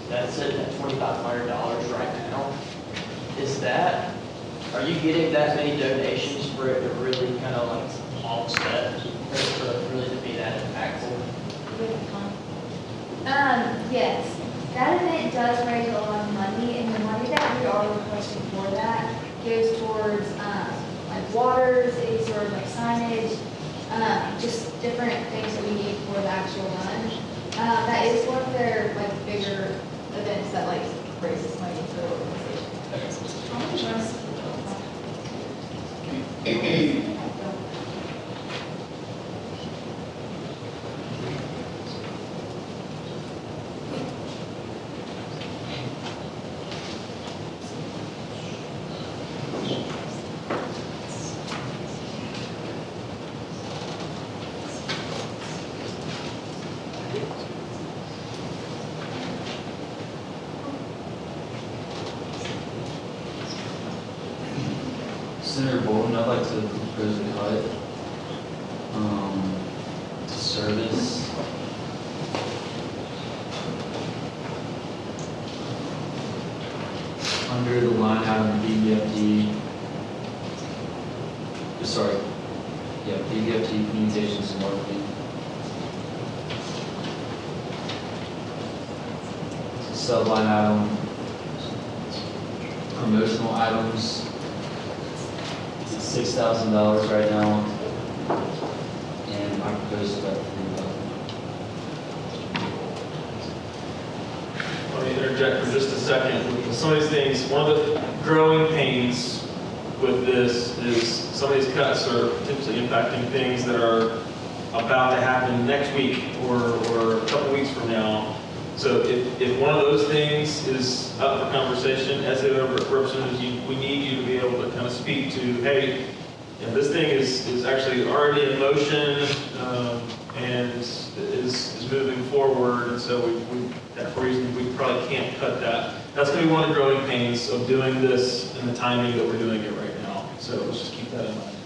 that's sitting at $2,500 right now. Are you getting that many donations for it to really kind of like offset, or for it really to be that impactful? Yes, that event does raise a lot of money, and the money that we are requesting for that goes towards, like waters, any sort of like signage, just different things that we need for the actual run. That is one of their like bigger events that like raises money for the organization. Senator Bolton, I'd like to propose a cut to service. Under the line item BBFD, BBFD Communications and Marketing. Subline item, promotional items. It's $6,000 right now, and I propose about $3,000. Let me interject for just a second. With some of these things, one of the growing pains with this is some of these cuts are potentially impacting things that are about to happen next week or a couple weeks from now. So if one of those things is up for conversation, as the representatives, we need you to be able to kind of speak to, hey, this thing is actually already in motion and is moving forward, and so that reason we probably can't cut that. That's going to be one of the growing pains of doing this and the timing that we're doing it right now. So let's just keep that in mind.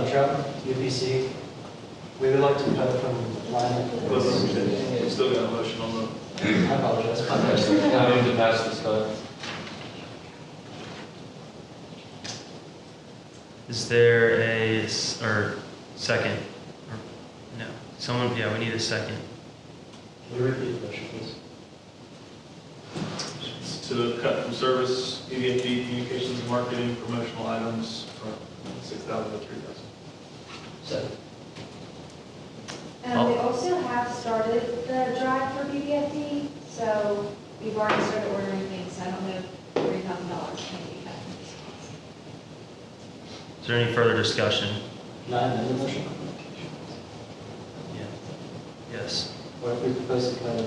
Trevor, UPC, we would like to cut from line. We still got a motion on the. I apologize. I move to pass this cut. Is there a second? Or, no. Someone, yeah, we need a second. Can you repeat the motion, please? It's to cut from service, BBFD, communications and marketing, promotional items from 6,000 to 3,000. Second. We also have started the drive for BBFD, so we've already started ordering things. So I don't know if $3,000 can be cut from this cost. Is there any further discussion? Not in the motion. Yeah. Yes. What if we propose to cut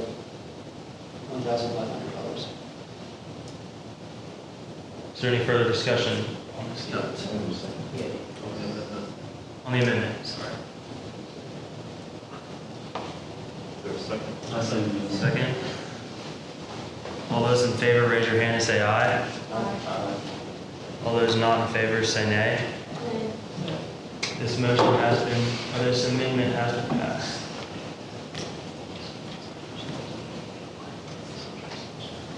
$1,500? Is there any further discussion on this cut? On the amendment, sorry. Is there a second? I second. Second. All those in favor, raise your hand and say aye. Aye. All those not in favor say nay. This amendment has been passed.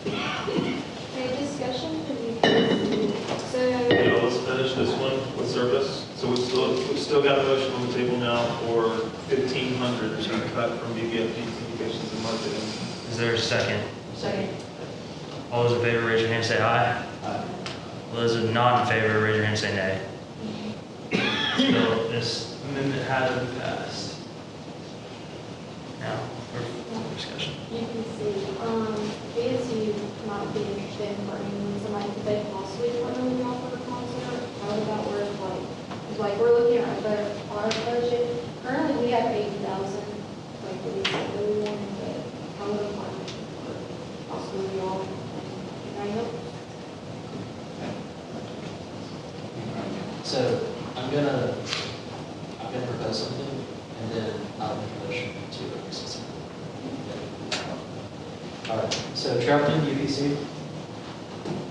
Okay, discussion for the, so, Let's finish this one with service. So we've still got a motion on the table now for 1,500 to be cut from BBFD communications and marketing. Is there a second? Second. All those in favor, raise your hand, say aye. Aye. All those not in favor, raise your hand, say nay. So this amendment has been passed. Now, for discussion. you can see, BSU might be interested in bringing somebody that they possibly want to move off of a concert. How would that work? Like we're looking at our budget. Currently, we have 80,000. Like we said that we wanted, but how would a partnership work? Possibly we all, I know. So I'm gonna propose something, and then I'll make a motion to accept it. All right, so Troutman, UPC,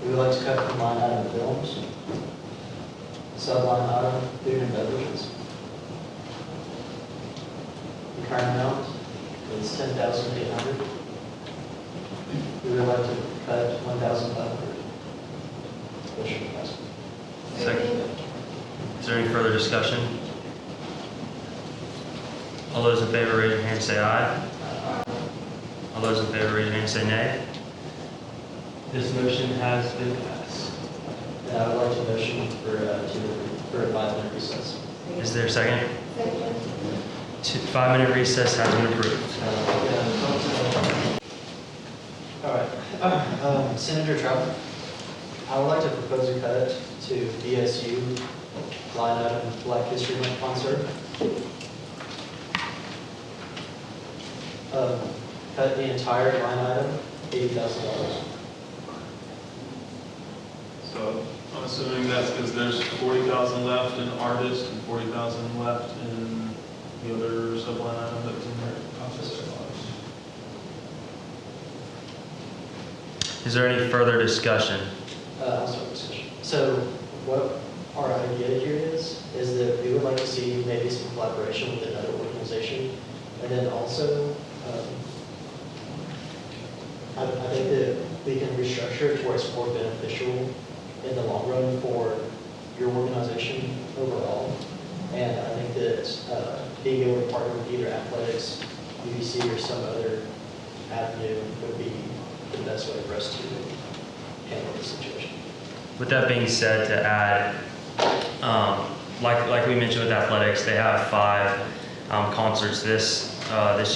we would like to cut from line item films, sub-line item food and beverages. The current amount is $10,800. We would like to cut $1,500. Motion passed. Second. Is there any further discussion? All those in favor, raise your hand, say aye. All those in favor, raise your hand, say nay. This motion has been passed. And I would like to motion for a 5-minute recess. Is there a second? Second. 5-minute recess has been approved. All right, Senator Troutman, I would like to propose a cut to BSU line item Black History Month concert. Cut the entire line item, $80,000. So I'm assuming that's because there's 40,000 left in artist and 40,000 left in the other subline item that was in there. Is there any further discussion? I'll start the discussion. So what our idea here is that we would like to see maybe some collaboration with another organization. And then also, I think that we can restructure it to where it's more beneficial in the long run for your organization overall. And I think that being able to partner with either athletics, UBC, or some other avenue would be the best way for us to handle the situation. With that being said, to add, like we mentioned with athletics, they have 5 concerts this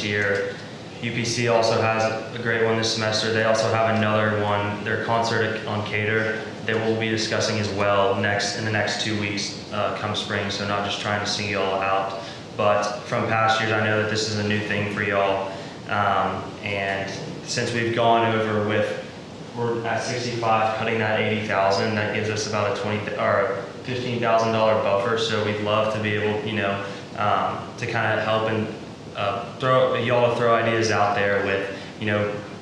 year. UPC also has a great one this semester. They also have another one, their concert on Cater, that we'll be discussing as well in the next 2 weeks come spring. So not just trying to sing y'all out, but from past years, I know that this is a new thing for y'all. And since we've gone over we're at 65, cutting that 80,000, that gives us about a $15,000 buffer. So we'd love to be able, to kind of help and throw ideas out there with,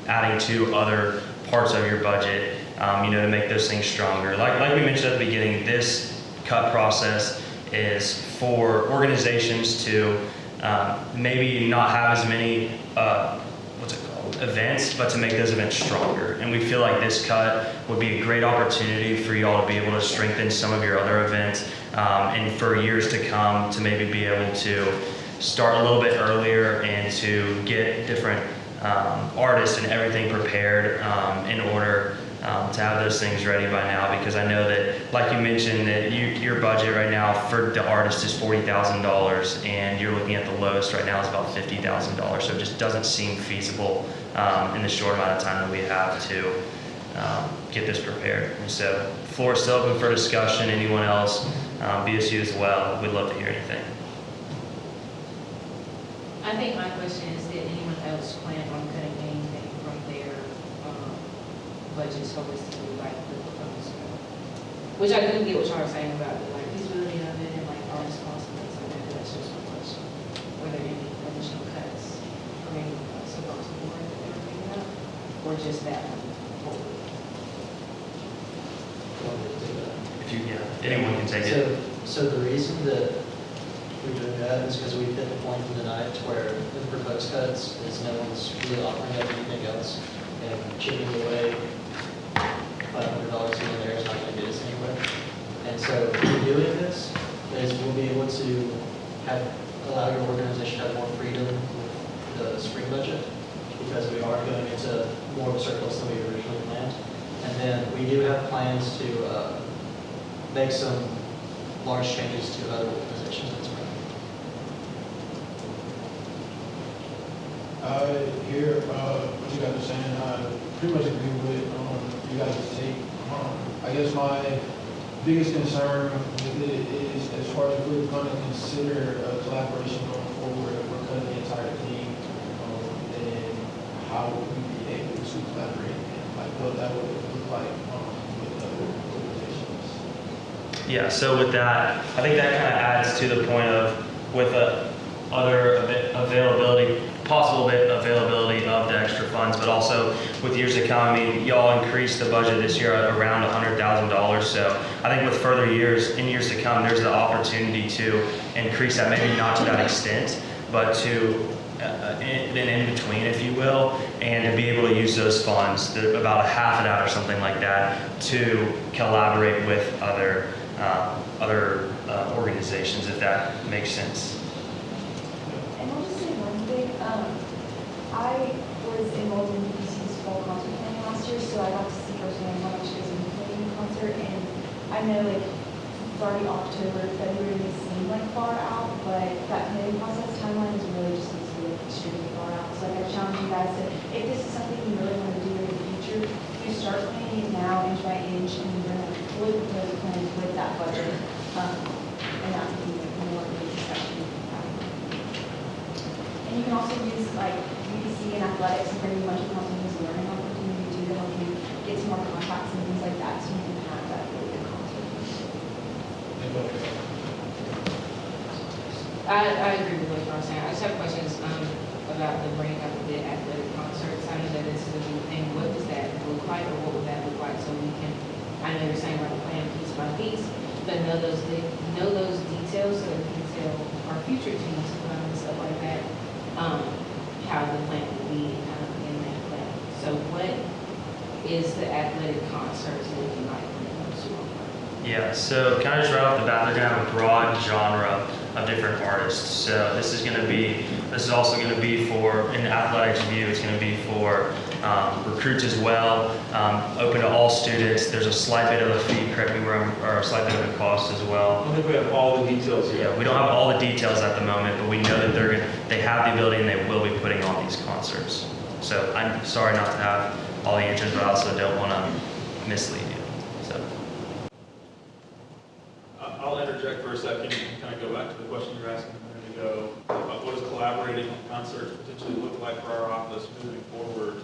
adding to other parts of your budget, to make those things stronger. Like we mentioned at the beginning, this cut process is for organizations to maybe not have as many events, but to make those events stronger. And we feel like this cut would be a great opportunity for y'all to be able to strengthen some of your other events, and for years to come to maybe be able to start a little bit earlier and to get different artists and everything prepared in order to have those things ready by now, because I know that, like you mentioned, that your budget right now for the artist is $40,000, and you're looking at the lowest right now is about $50,000. So it just doesn't seem feasible in the short amount of time that we have to get this prepared. And so, floor is still open for discussion. Anyone else, BSU as well, we'd love to hear anything. I think my question is, did anyone else plan on cutting anything from their budgets holistically, like the proposed? Which I couldn't get what y'all were saying about the feasibility of it and like artist costs and things like that. That's just my question. Were there any additional cuts from any across the board that they were thinking of, or just that? If anyone can take it. So the reason that we're doing that is because we've hit the point in the night where the proposed cuts is no one's really offering up anything else, and chipping away $500 here and there is not going to get us anywhere. And so in doing this, is we'll be able to allow your organization to have more freedom with the spring budget, because we are going into more of a surplus than we originally planned. And then we do have plans to make some large changes to other organizations in the spring. Here, what you guys are saying, I pretty much agree with you guys' take. I guess my biggest concern with it is, as far as we're going to consider collaboration going forward, if we're cutting the entire team, then how would we be able to collaborate, and like what that would look like with other organizations? Yeah, so with that, I think that kind of adds to the point of with other possible availability of the extra funds, but also with years to come. I mean, y'all increased the budget this year at around $100,000. So I think with further years, in years to come, there's the opportunity to increase that, maybe not to that extent, but to an in-between, if you will, and to be able to use those funds, about a half of that or something like that, to collaborate with other organizations, if that makes sense. And I'll just say one thing. I was involved in UPC's fall concert planning last year, so I got to see firsthand how much goes into planning a concert. And I know it's already October, February may seem like far out, but that planning process timeline is really just needs to be extremely far out. So I challenge you guys to, if this is something you really want to do in the future, you start planning it now inch by inch, and you're going to fully propose a plan with that budget. And that would be more of a discussion. And you can also use UBC and athletics and bring a bunch of companies learning opportunity too, to help you get some more contacts and things like that, so you can have that really good concert. I agree with what you're saying. I just have questions about the bringing up of the athletic concerts. I know that this is a new thing. What does that look like, or what would that look like, so we can, I know you're saying about the plan piece by piece, but know those details so that we can tell our future teams and stuff like that, how the plan will be in that plan. So what is the athletic concerts looking like when it comes to our plan? Yeah, so kind of just right off the bat, they're going to have a broad genre of different artists. So this is also going to be for, in athletics view, it's going to be for recruits as well, open to all students. There's a slight bit of a fee, correct me where or a slight bit of a cost as well. I don't think we have all the details yet. Yeah, we don't have all the details at the moment, but we know that they have the ability and they will be putting on these concerts. So I'm sorry not to have all the answers, but I also don't want to mislead you. So. I'll interject for a second and kind of go back to the question you were asking a minute ago about what does collaborating on concerts potentially look like for our office moving forward.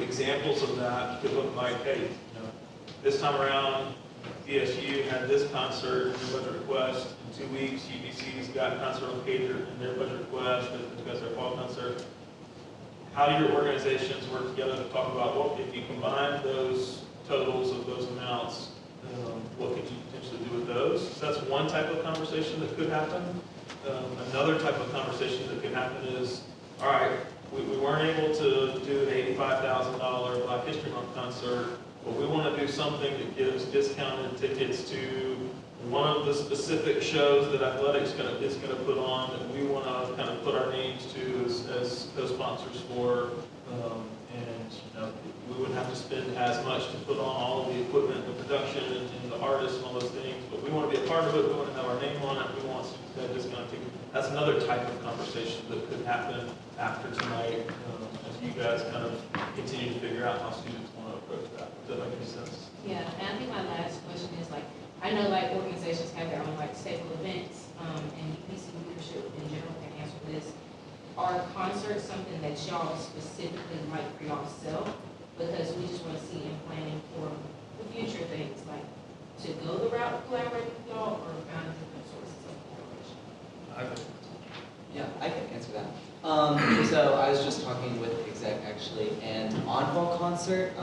Examples of that could look like, hey, this time around, DSU had this concert in their budget request. In 2 weeks, UBC's got a concert located in their budget request because their fall concert. How do your organizations work together to talk about, well, if you combine those totals of those amounts, what could you potentially do with those? So that's one type of conversation that could happen. Another type of conversation that could happen is, all right, we weren't able to do an $85,000 Black History Month concert, but we want to do something that gives discounted tickets to one of the specific shows that athletics is going to put on that we want to kind of put our names to as co-sponsors for. And we wouldn't have to spend as much to put on all of the equipment, the production, and the artists and all those things. But we want to be a part of it. We want to have our name on it. We want students to have discounted tickets. That's another type of conversation that could happen after tonight as you guys kind of continue to figure out how students want to approach that. Does that make any sense? Yeah, and I think my last question is I know organizations have their own staple events, and UPC leadership in general can answer this. Are concerts something that y'all specifically like for y'allself? Because we just want to see in planning for the future things, to go the route of collaborating with y'all, or find different sources of collaboration? Yeah, I can answer that. So I was just talking with exec actually, and on fall concert,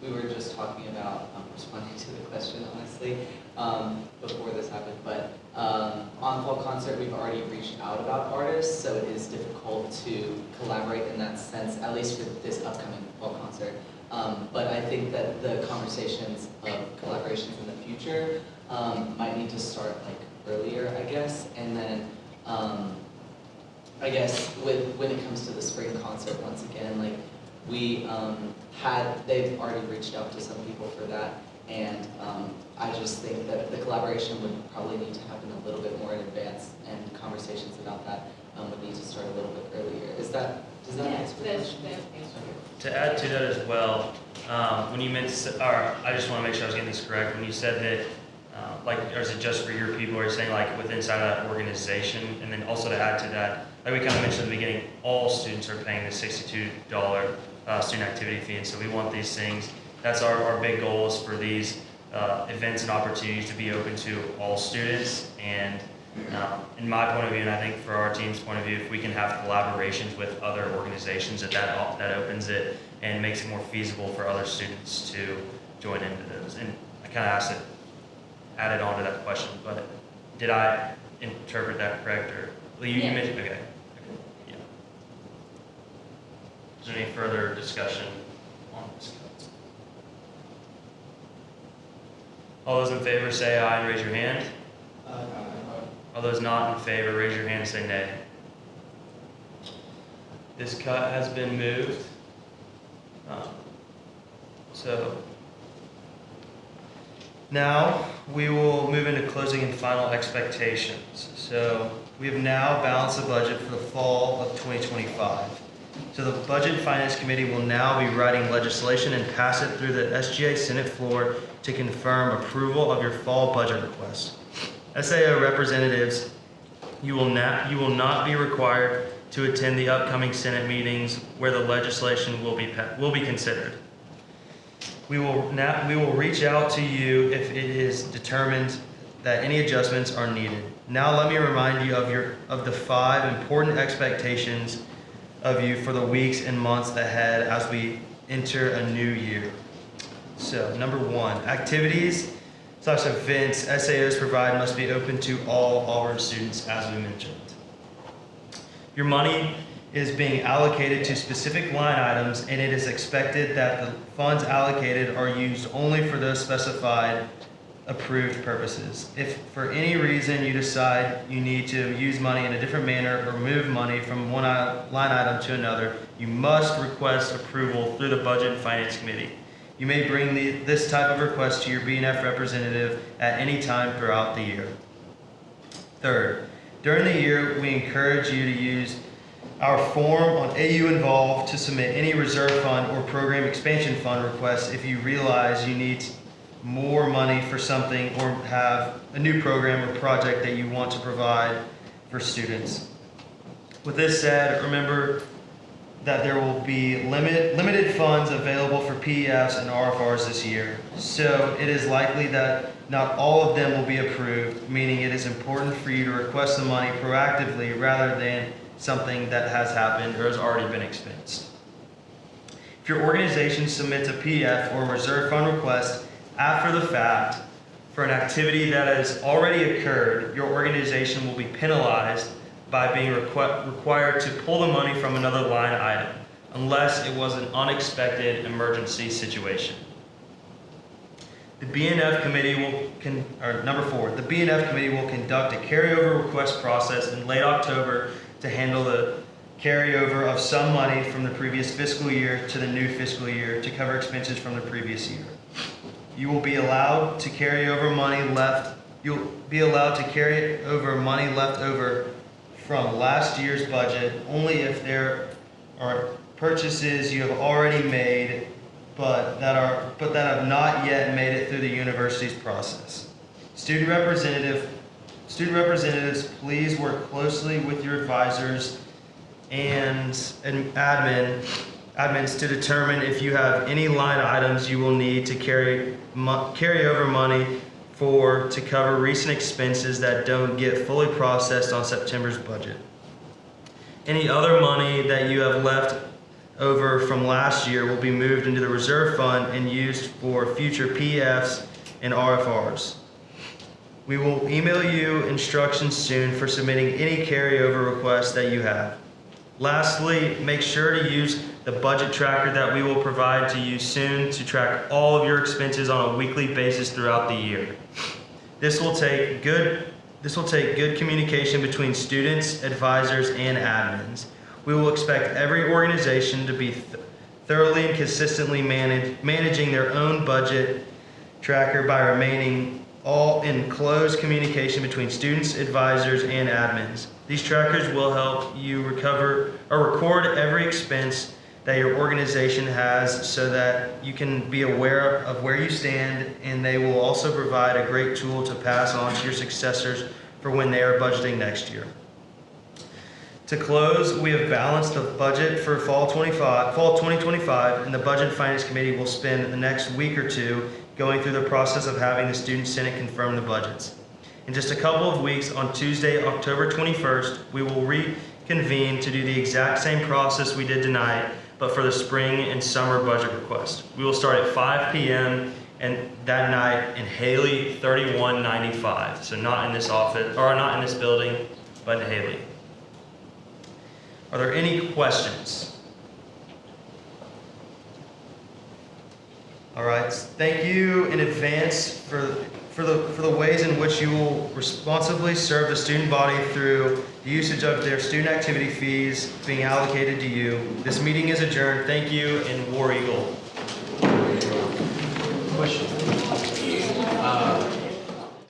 we were just talking about responding to the question, honestly, before this happened. But on fall concert, we've already reached out about artists, so it is difficult to collaborate in that sense, at least for this upcoming fall concert. But I think that the conversations of collaborations in the future might need to start like earlier, I guess, and then I guess when it comes to the spring concert, once again, like we they've already reached out to some people for that, and I just think that the collaboration would probably need to happen a little bit more in advance, and conversations about that would need to start a little bit earlier. Does that answer the question? To add to that as well, when you meant, or I just want to make sure I was getting this correct. When you said that, like, or is it just for your people? Or are you saying like within inside of that organization? And then also to add to that, like we kind of mentioned at the beginning, all students are paying the $62 student activity fee, and so we want these things. That's our big goal is for these events and opportunities to be open to all students. And in my point of view, and I think for our team's point of view, if we can have collaborations with other organizations, that opens it and makes it more feasible for other students to join into those. And I kind of added on to that question, but did I interpret that correct? Or you mentioned, okay. Yeah. Is there any further discussion on this? All those in favor say aye and raise your hand. All those not in favor, raise your hand and say nay. This cut has been moved. So now we will move into closing and final expectations. So we have now balanced the budget for the fall of 2025. So the Budget and Finance Committee will now be writing legislation and pass it through the SGA Senate floor to confirm approval of your fall budget request. SAO representatives, you will not be required to attend the upcoming Senate meetings where the legislation will be considered. We will reach out to you if it is determined that any adjustments are needed. Now let me remind you of the 5 important expectations of you for the weeks and months ahead as we enter a new year. So, number 1, activities/events SAOs provide must be open to all Auburn students, as we mentioned. Your money is being allocated to specific line items, and it is expected that the funds allocated are used only for those specified approved purposes. If for any reason you decide you need to use money in a different manner or move money from one line item to another, you must request approval through the Budget and Finance Committee. You may bring this type of request to your BNF representative at any time throughout the year. Third, during the year, we encourage you to use our form on AU Involved to submit any reserve fund or program expansion fund requests if you realize you need more money for something or have a new program or project that you want to provide for students. With this said, remember that there will be limited funds available for PEFs and RFRs this year. So it is likely that not all of them will be approved, meaning it is important for you to request the money proactively rather than something that has happened or has already been expensed. If your organization submits a PEF or reserve fund request after the fact for an activity that has already occurred, your organization will be penalized by being required to pull the money from another line item, unless it was an unexpected emergency situation. The BNF committee number 4, the BNF committee will conduct a carryover request process in late October to handle the carryover of some money from the previous fiscal year to the new fiscal year to cover expenses from the previous year. You will be allowed to carry over money left. You'll be allowed to carry over money left over from last year's budget only if there are purchases you have already made but that have not yet made it through the university's process. Student representatives, please work closely with your advisors and admins to determine if you have any line items you will need to carry over money to cover recent expenses that don't get fully processed on September's budget. Any other money that you have left over from last year will be moved into the reserve fund and used for future PFs and RFRs. We will email you instructions soon for submitting any carryover requests that you have. Lastly, make sure to use the budget tracker that we will provide to you soon to track all of your expenses on a weekly basis throughout the year. This will take good communication between students, advisors, and admins. We will expect every organization to be thoroughly and consistently managing their own budget tracker by remaining all in close communication between students, advisors, and admins. These trackers will help you record every expense that your organization has so that you can be aware of where you stand, and they will also provide a great tool to pass on to your successors for when they are budgeting next year. To close, we have balanced the budget for fall 2025, and the Budget and Finance Committee will spend the next week or two going through the process of having the Student Senate confirm the budgets. In just a couple of weeks, on Tuesday, October 21st, we will reconvene to do the exact same process we did tonight, but for the spring and summer budget request. We will start at 5 p.m. and that night in Haley 3195. So not in this office, or not in this building, but in Haley. Are there any questions? All right, thank you in advance for the ways in which you will responsibly serve the student body through the usage of their student activity fees being allocated to you. This meeting is adjourned. Thank you, and War Eagle. Question.